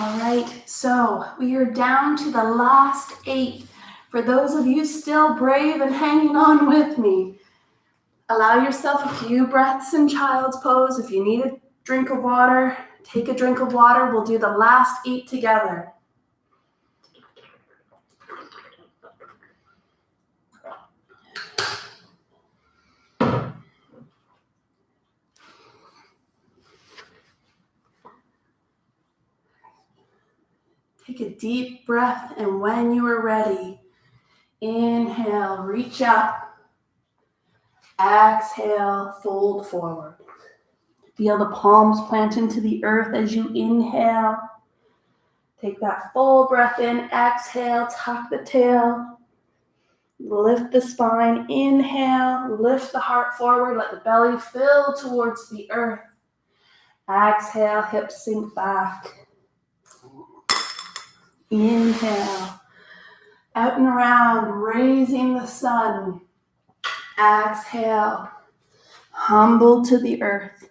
All right, so we are down to the last 8. For those of you still brave and hanging on with me, allow yourself a few breaths in child's pose. If you need a drink of water, take a drink of water. We'll do the last 8 together. Take a deep breath, and when you are ready, inhale, reach up. Exhale, fold forward. Feel the palms plant into the earth as you inhale. Take that full breath in. Exhale, tuck the tail. Lift the spine. Inhale, lift the heart forward. Let the belly fill towards the earth. Exhale, hips sink back. Inhale, out and around, raising the sun. Exhale, humble to the earth.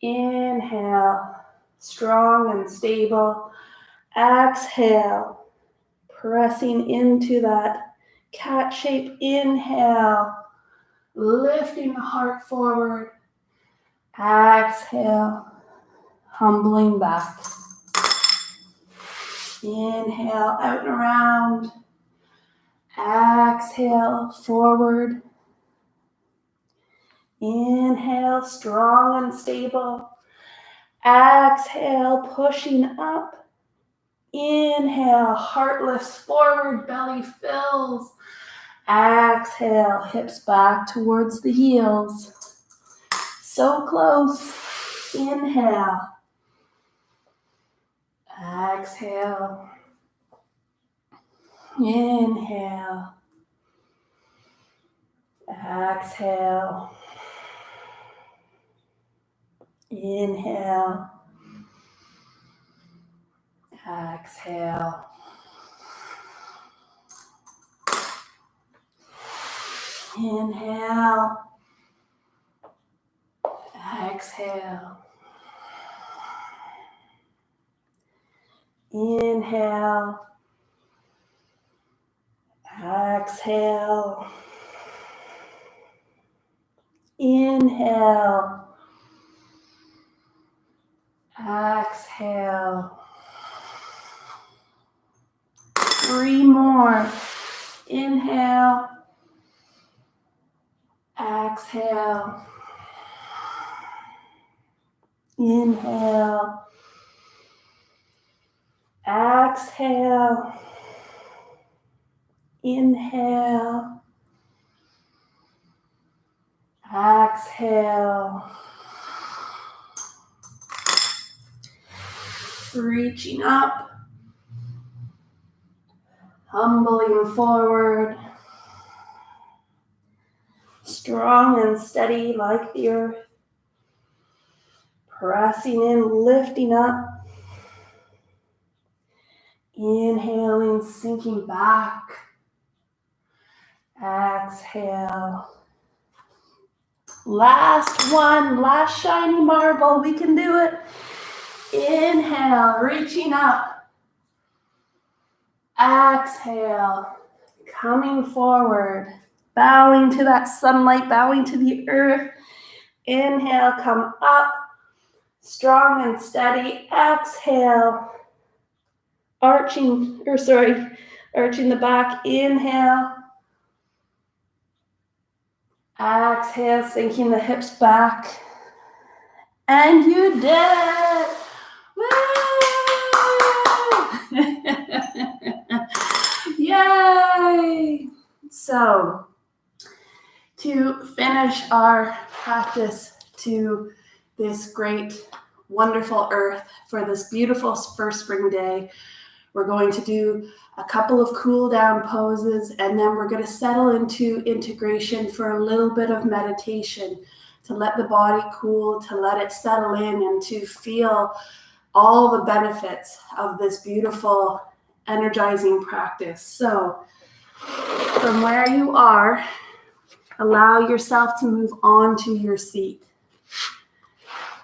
Inhale, strong and stable. Exhale, pressing into that cat shape. Inhale, lifting the heart forward. Exhale, humbling back. Inhale, out and around. Exhale, forward. Inhale, strong and stable. Exhale, pushing up. Inhale, heart lifts forward, belly fills. Exhale, hips back towards the heels. So close. Inhale. Exhale. Inhale. Exhale. Inhale. Exhale. Inhale. Exhale. Inhale. Exhale. Inhale. Exhale. 3 more. Inhale. Exhale. Inhale. Exhale. Inhale. Exhale. Reaching up. Humbling forward. Strong and steady like the earth. Pressing in, lifting up. Inhaling, sinking back. Exhale. Last one, last shiny marble. We can do it. Inhale, reaching up. Exhale, coming forward. Bowing to that sunlight, bowing to the earth. Inhale, come up. Strong and steady. Exhale. Arching the back. Inhale. Exhale, sinking the hips back. And you did it! Woo! Yay! So, to finish our practice to this great, wonderful earth for this beautiful first spring day, we're going to do a couple of cool down poses, and then we're going to settle into integration for a little bit of meditation to let the body cool, to let it settle in, and to feel all the benefits of this beautiful, energizing practice. So, from where you are, allow yourself to move on to your seat.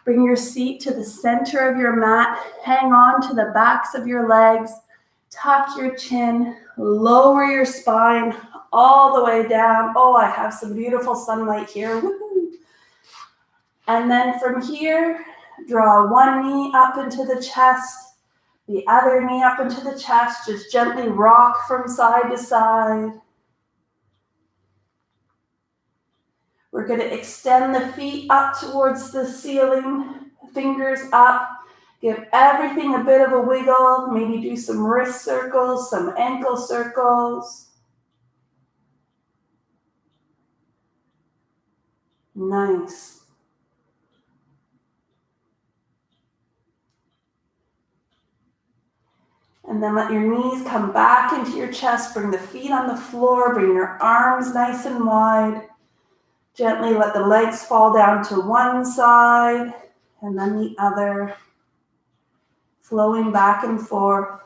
Bring your seat to the center of your mat. Hang on to the backs of your legs. Tuck your chin. Lower your spine all the way down. Oh, I have some beautiful sunlight here. Woo-hoo. And then from here, draw one knee up into the chest, the other knee up into the chest. Just gently rock from side to side. We're going to extend the feet up towards the ceiling, fingers up. Give everything a bit of a wiggle. Maybe do some wrist circles, some ankle circles. Nice. And then let your knees come back into your chest. Bring the feet on the floor. Bring your arms nice and wide. Gently let the legs fall down to one side and then the other. Flowing back and forth.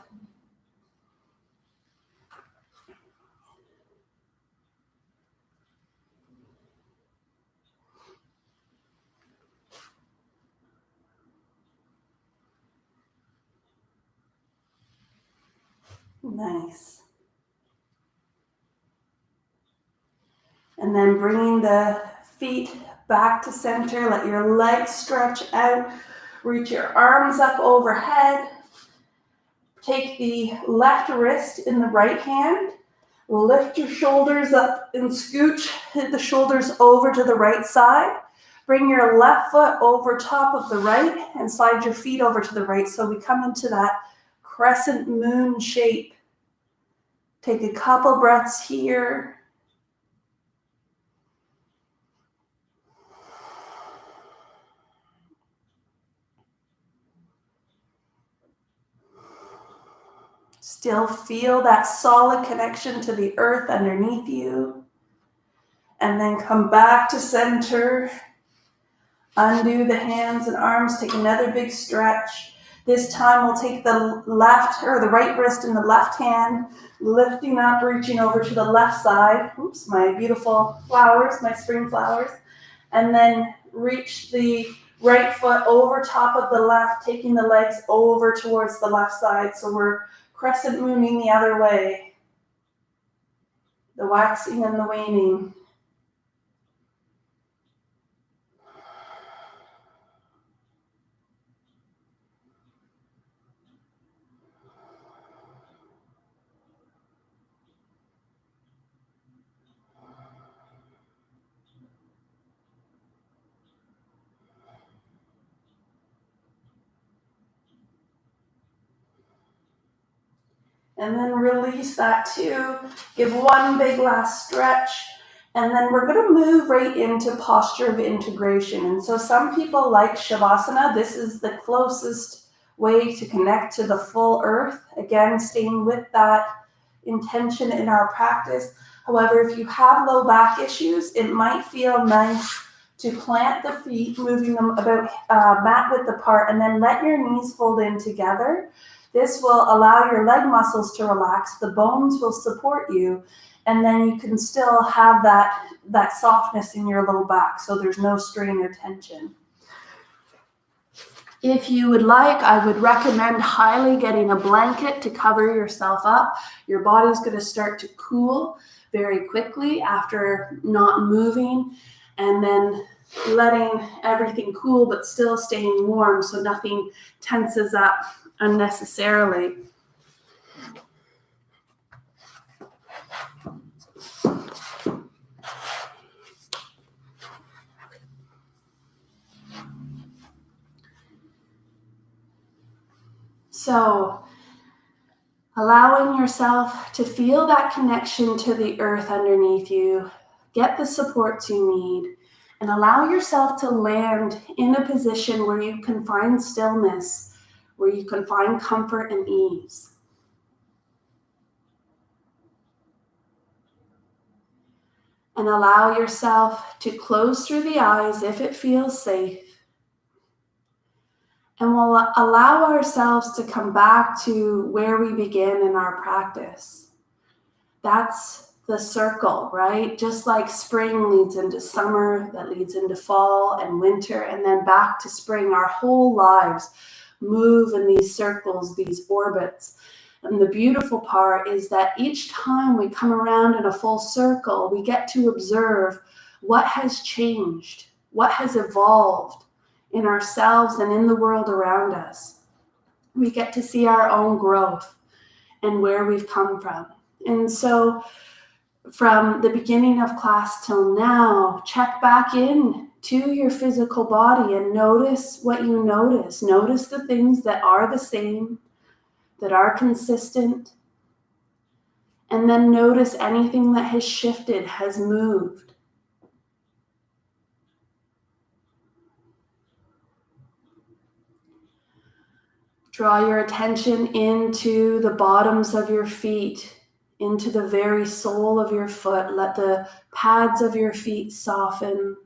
Nice. And then bringing the feet back to center. Let your legs stretch out. Reach your arms up overhead. Take the left wrist in the right hand. Lift your shoulders up and scooch. Hit the shoulders over to the right side. Bring your left foot over top of the right and slide your feet over to the right. So we come into that crescent moon shape. Take a couple breaths here. Still feel that solid connection to the earth underneath you. And then come back to center. Undo the hands and arms. Take another big stretch. This time we'll take the left or the right wrist in the left hand, lifting up, reaching over to the left side. Oops, my beautiful flowers, my spring flowers. And then reach the right foot over top of the left, taking the legs over towards the left side. So we're crescent mooning the other way. The waxing and the waning. And then release that too. Give one big last stretch. And then we're going to move right into posture of integration. And so some people like Shavasana. This is the closest way to connect to the full earth. Again, staying with that intention in our practice. However, if you have low back issues, it might feel nice to plant the feet, moving them about mat width apart, and then let your knees fold in together. This will allow your leg muscles to relax, the bones will support you, and then you can still have that softness in your low back, so there's no strain or tension. If you would like, I would recommend highly getting a blanket to cover yourself up. Your body's going to start to cool very quickly after not moving, and then letting everything cool but still staying warm so nothing tenses up unnecessarily. So, allowing yourself to feel that connection to the earth underneath you, get the supports you need, and allow yourself to land in a position where you can find stillness, where you can find comfort and ease. And allow yourself to close through the eyes if it feels safe. And we'll allow ourselves to come back to where we begin in our practice. That's the circle, right? Just like spring leads into summer, that leads into fall and winter, and then back to spring. Our whole lives move in these circles, these orbits. And the beautiful part is that each time we come around in a full circle, we get to observe what has changed, what has evolved in ourselves and in the world around us. We get to see our own growth and where we've come from. And so from the beginning of class till now, check back in to your physical body and notice what you notice. Notice the things that are the same, that are consistent, and then notice anything that has shifted, has moved. Draw your attention into the bottoms of your feet, into the very sole of your foot. Let the pads of your feet soften.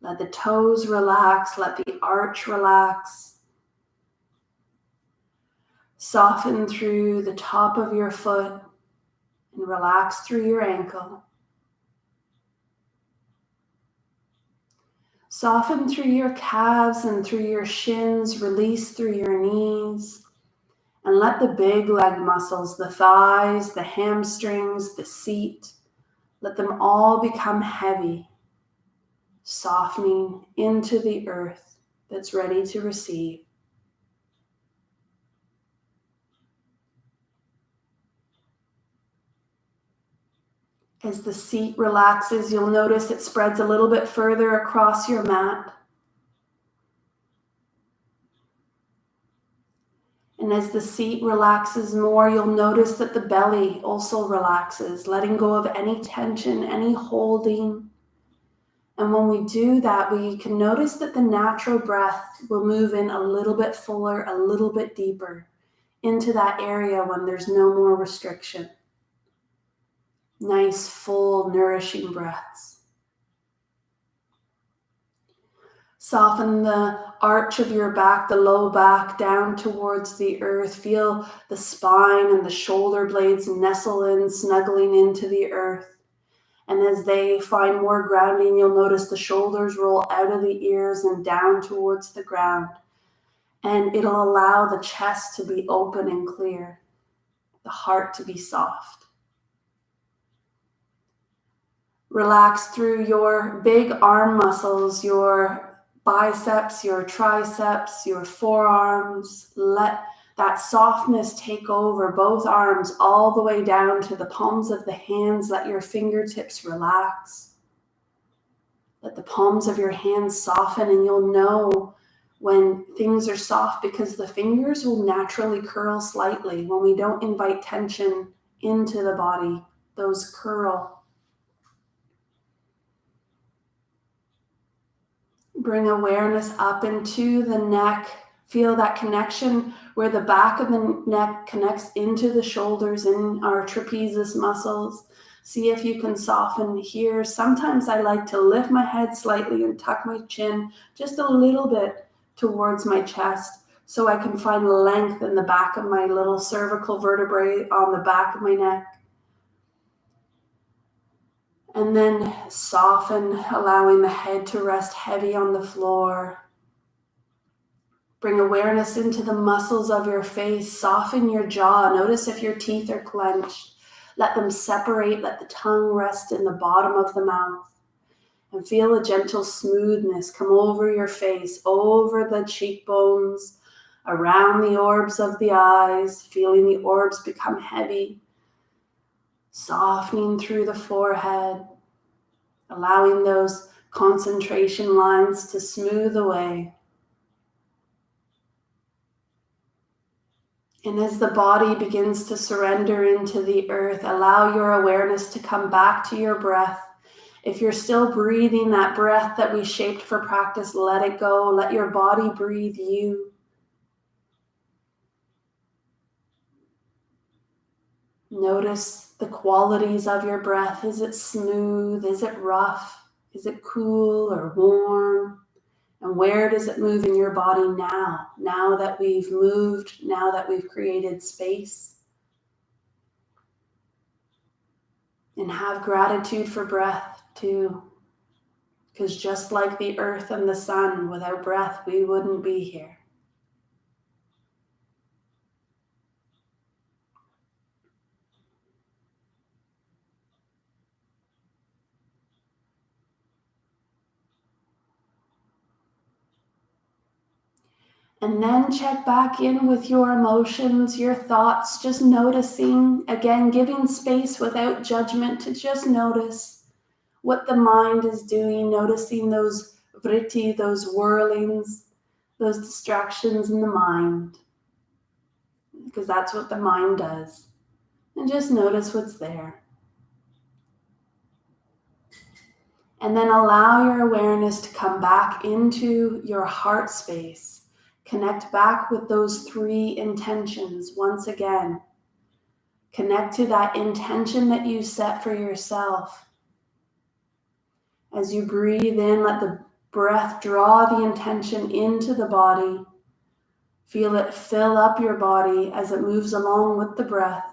Let the toes relax. Let the arch relax. Soften through the top of your foot and relax through your ankle. Soften through your calves and through your shins. Release through your knees. And let the big leg muscles, the thighs, the hamstrings, the seat, let them all become heavy, softening into the earth that's ready to receive. As the seat relaxes, you'll notice it spreads a little bit further across your mat. And as the seat relaxes more, you'll notice that the belly also relaxes, letting go of any tension, any holding. And when we do that, we can notice that the natural breath will move in a little bit fuller, a little bit deeper into that area when there's no more restriction. Nice, full, nourishing breaths. Soften the arch of your back, the low back, down towards the earth. Feel the spine and the shoulder blades nestle in, snuggling into the earth. And as they find more grounding, you'll notice the shoulders roll out of the ears and down towards the ground. And it'll allow the chest to be open and clear, the heart to be soft. Relax through your big arm muscles, your biceps, your triceps, your forearms. Let that softness take over both arms all the way down to the palms of the hands. Let your fingertips relax. Let the palms of your hands soften, and you'll know when things are soft because the fingers will naturally curl slightly. When we don't invite tension into the body, those curl. Bring awareness up into the neck. Feel that connection where the back of the neck connects into the shoulders in our trapezius muscles. See if you can soften here. Sometimes I like to lift my head slightly and tuck my chin just a little bit towards my chest so I can find length in the back of my little cervical vertebrae on the back of my neck. And then soften, allowing the head to rest heavy on the floor. Bring awareness into the muscles of your face. Soften your jaw. Notice if your teeth are clenched. Let them separate. Let the tongue rest in the bottom of the mouth. And feel a gentle smoothness come over your face, over the cheekbones, around the orbs of the eyes. Feeling the orbs become heavy. Softening through the forehead, allowing those concentration lines to smooth away. And as the body begins to surrender into the earth, allow your awareness to come back to your breath. If you're still breathing that breath that we shaped for practice, let it go. Let your body breathe you. Notice the qualities of your breath. Is it smooth? Is it rough? Is it cool or warm? And where does it move in your body now? Now that we've moved, now that we've created space. And have gratitude for breath too. Because just like the earth and the sun, without breath, we wouldn't be here. And then check back in with your emotions, your thoughts, just noticing, again, giving space without judgment to just notice what the mind is doing, noticing those vritti, those whirlings, those distractions in the mind, because that's what the mind does. And just notice what's there. And then allow your awareness to come back into your heart space. Connect back with those 3 intentions once again. Connect to that intention that you set for yourself. As you breathe in, let the breath draw the intention into the body. Feel it fill up your body as it moves along with the breath.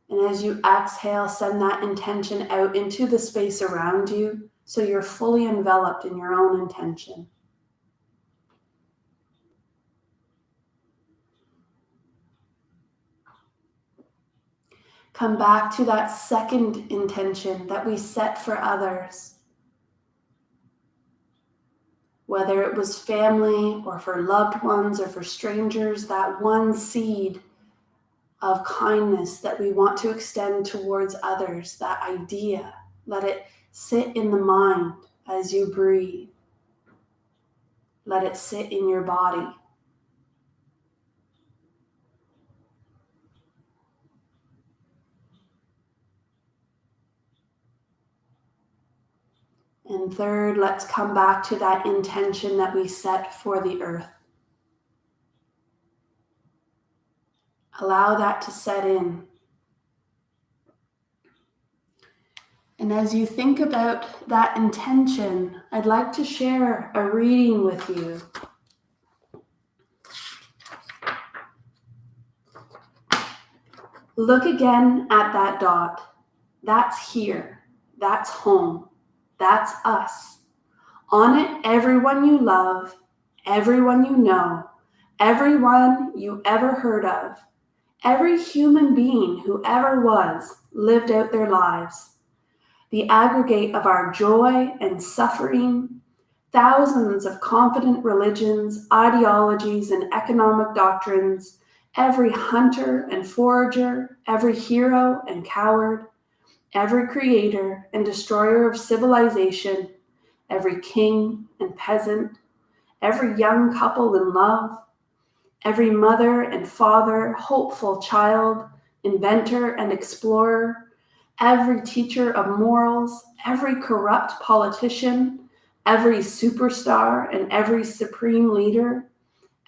And as you exhale, send that intention out into the space around you so you're fully enveloped in your own intention. Come back to that second intention that we set for others. Whether it was family or for loved ones or for strangers, that one seed of kindness that we want to extend towards others, that idea, let it sit in the mind as you breathe. Let it sit in your body. And third, let's come back to that intention that we set for the earth. Allow that to set in. And as you think about that intention, I'd like to share a reading with you. Look again at that dot. That's here. That's home. That's us. On it, everyone you love, everyone you know, everyone you ever heard of, every human being who ever was, lived out their lives. The aggregate of our joy and suffering, thousands of confident religions, ideologies, and economic doctrines, every hunter and forager, every hero and coward, every creator and destroyer of civilization, every king and peasant, every young couple in love, every mother and father, hopeful child, inventor and explorer, every teacher of morals, every corrupt politician, every superstar and every supreme leader,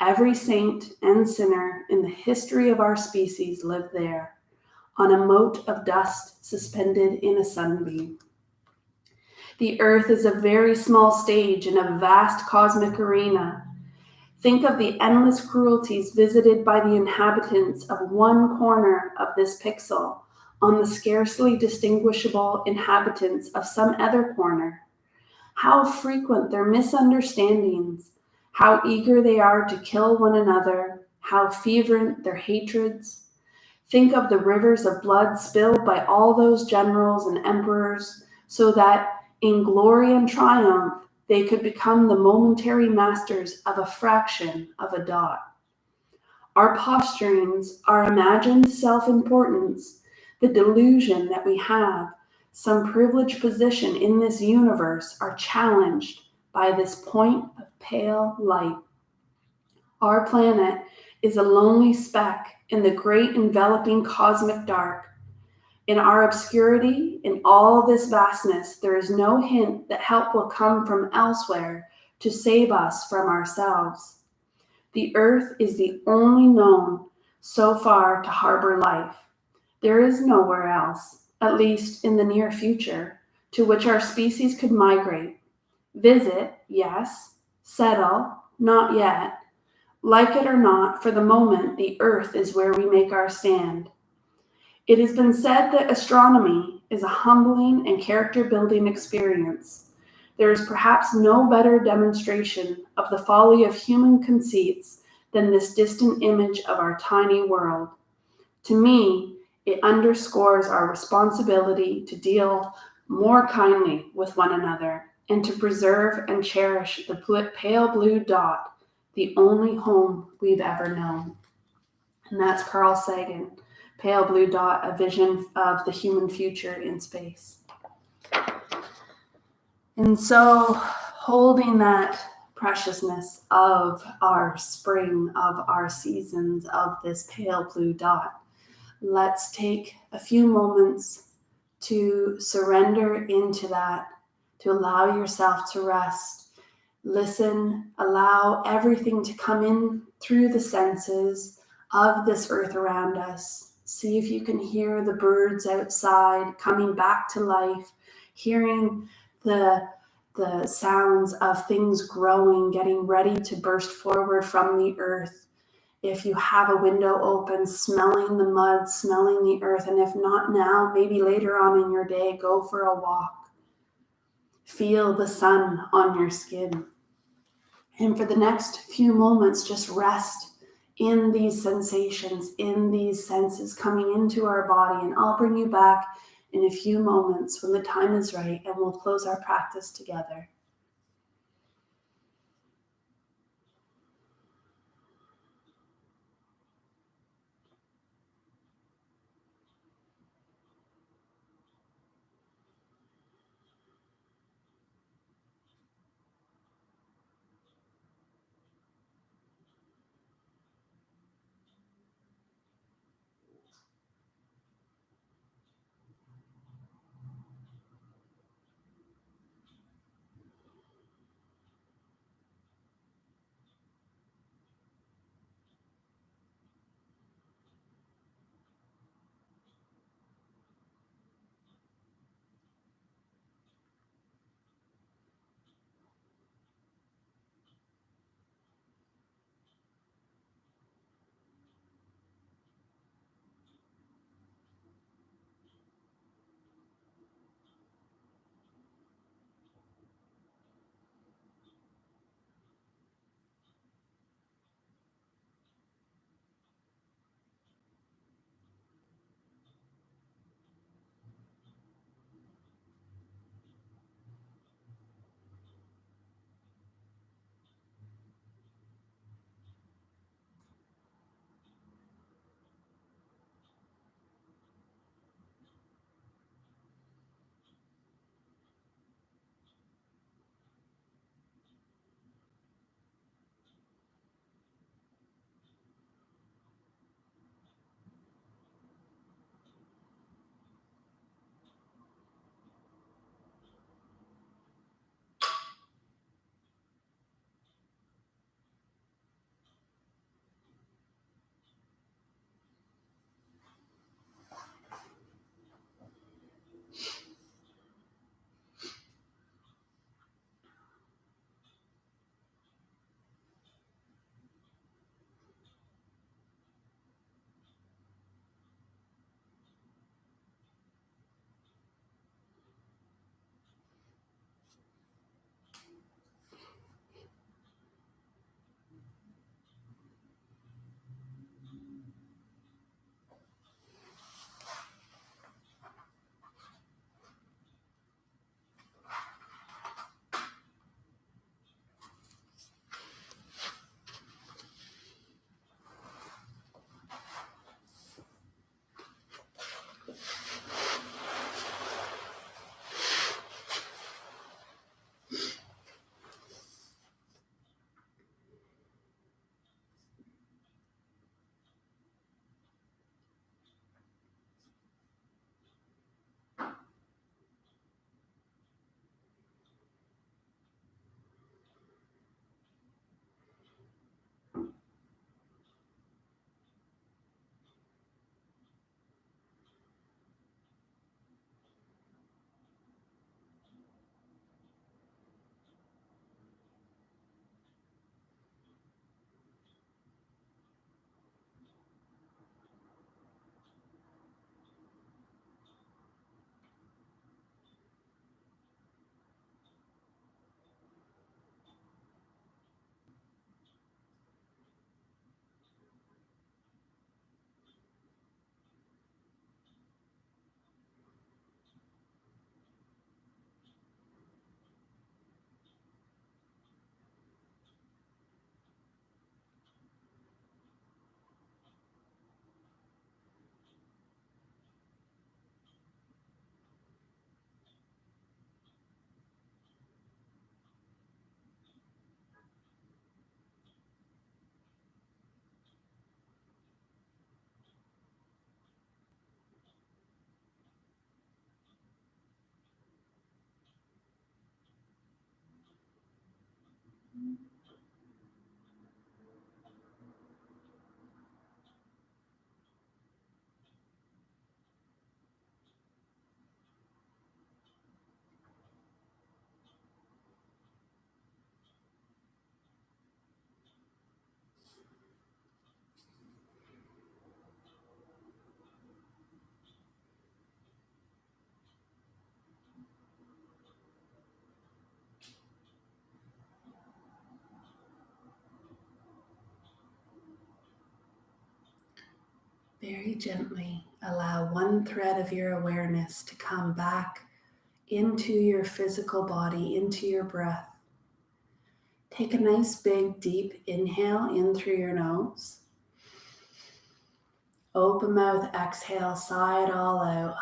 every saint and sinner in the history of our species lived there, on a mote of dust suspended in a sunbeam. The earth is a very small stage in a vast cosmic arena. Think of the endless cruelties visited by the inhabitants of one corner of this pixel on the scarcely distinguishable inhabitants of some other corner. How frequent their misunderstandings, how eager they are to kill one another, how fervent their hatreds. Think of the rivers of blood spilled by all those generals and emperors, so that in glory and triumph they could become the momentary masters of a fraction of a dot. Our posturings, our imagined self-importance, the delusion that we have some privileged position in this universe are challenged by this point of pale light. Our planet is a lonely speck in the great enveloping cosmic dark. In our obscurity, in all this vastness, there is no hint that help will come from elsewhere to save us from ourselves. The earth is the only known so far to harbor life. There is nowhere else, at least in the near future, to which our species could migrate. Visit, yes. Settle, not yet. Like it or not, for the moment, the earth is where we make our stand. It has been said that astronomy is a humbling and character-building experience. There is perhaps no better demonstration of the folly of human conceits than this distant image of our tiny world. To me, it underscores our responsibility to deal more kindly with one another and to preserve and cherish the pale blue dot, the only home we've ever known. And that's Carl Sagan, Pale Blue Dot, a vision of the human future in space. And so, holding that preciousness of our spring, of our seasons, of this pale blue dot, let's take a few moments to surrender into that, to allow yourself to rest. Listen, allow everything to come in through the senses of this earth around us. See if you can hear the birds outside coming back to life, hearing the sounds of things growing, getting ready to burst forward from the earth. If you have a window open, smelling the mud, smelling the earth, and if not now, maybe later on in your day, go for a walk. Feel the sun on your skin. And for the next few moments, just rest in these sensations, in these senses coming into our body. And I'll bring you back in a few moments when the time is right, and we'll close our practice together. Very gently allow one thread of your awareness to come back into your physical body, into your breath. Take a nice big deep inhale in through your nose. Open mouth, exhale, sigh it all out.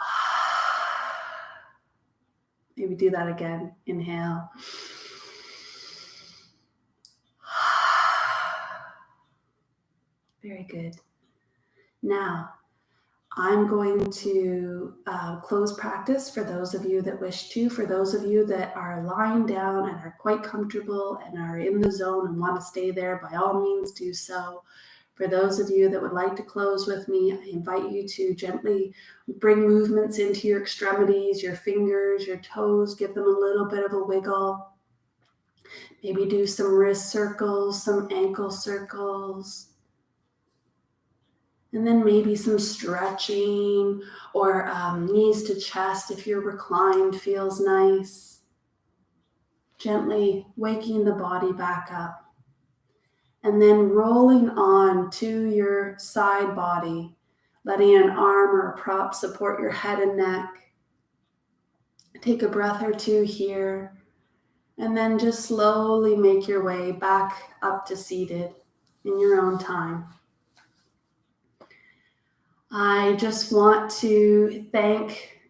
Maybe do that again. Inhale. Very good. Now, I'm going to close practice for those of you that wish to. For those of you that are lying down and are quite comfortable and are in the zone and want to stay there, by all means do so. For those of you that would like to close with me, I invite you to gently bring movements into your extremities, your fingers, your toes, give them a little bit of a wiggle. Maybe do some wrist circles, some ankle circles. And then maybe some stretching or knees to chest if you're reclined feels nice. Gently waking the body back up. And then rolling on to your side body, letting an arm or a prop support your head and neck. Take a breath or two here. And then just slowly make your way back up to seated in your own time. I just want to thank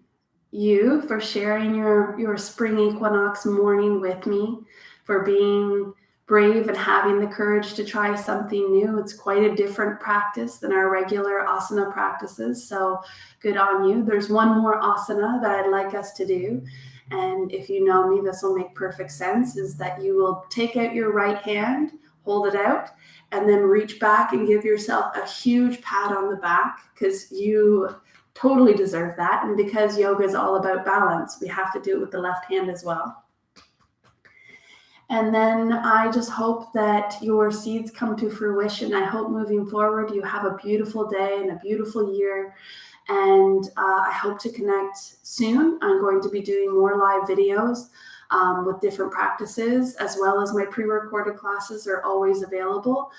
you for sharing your spring equinox morning with me, for being brave and having the courage to try something new. It's quite a different practice than our regular asana practices, so good on you. There's one more asana that I'd like us to do, and if you know me, this will make perfect sense, is that you will take out your right hand, hold it out, and then reach back and give yourself a huge pat on the back, because you totally deserve that. And because yoga is all about balance, we have to do it with the left hand as well. And then I just hope that your seeds come to fruition. I hope moving forward you have a beautiful day and a beautiful year. And I hope to connect soon. I'm going to be doing more live videos with different practices, as well as my pre-recorded classes are always available.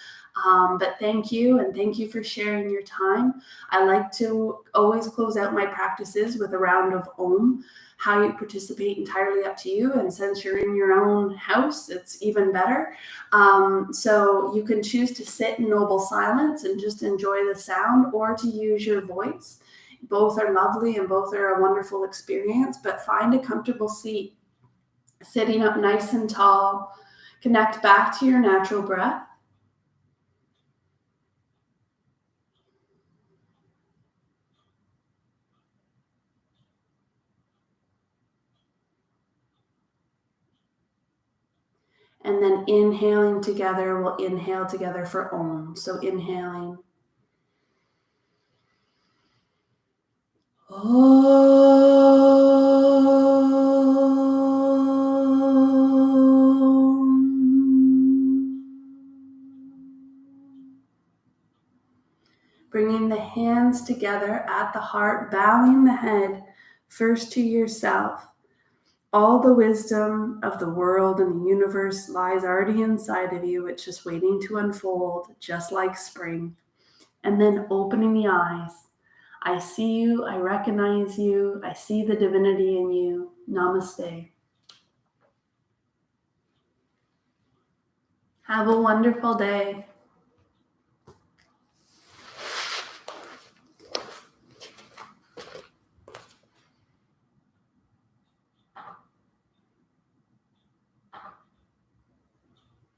But thank you, and thank you for sharing your time. I like to always close out my practices with a round of Om. How you participate, entirely up to you. And since you're in your own house, it's even better. So you can choose to sit in noble silence and just enjoy the sound, or to use your voice. Both are lovely and both are a wonderful experience, but find a comfortable seat. Sitting up nice and tall, connect back to your natural breath. And then inhaling together, we'll inhale together for Om. So inhaling. Bringing the hands together at the heart, bowing the head first to yourself. All the wisdom of the world and the universe lies already inside of you. It's just waiting to unfold, just like spring. And then opening the eyes. I see you, I recognize you, I see the divinity in you. Namaste. Have a wonderful day.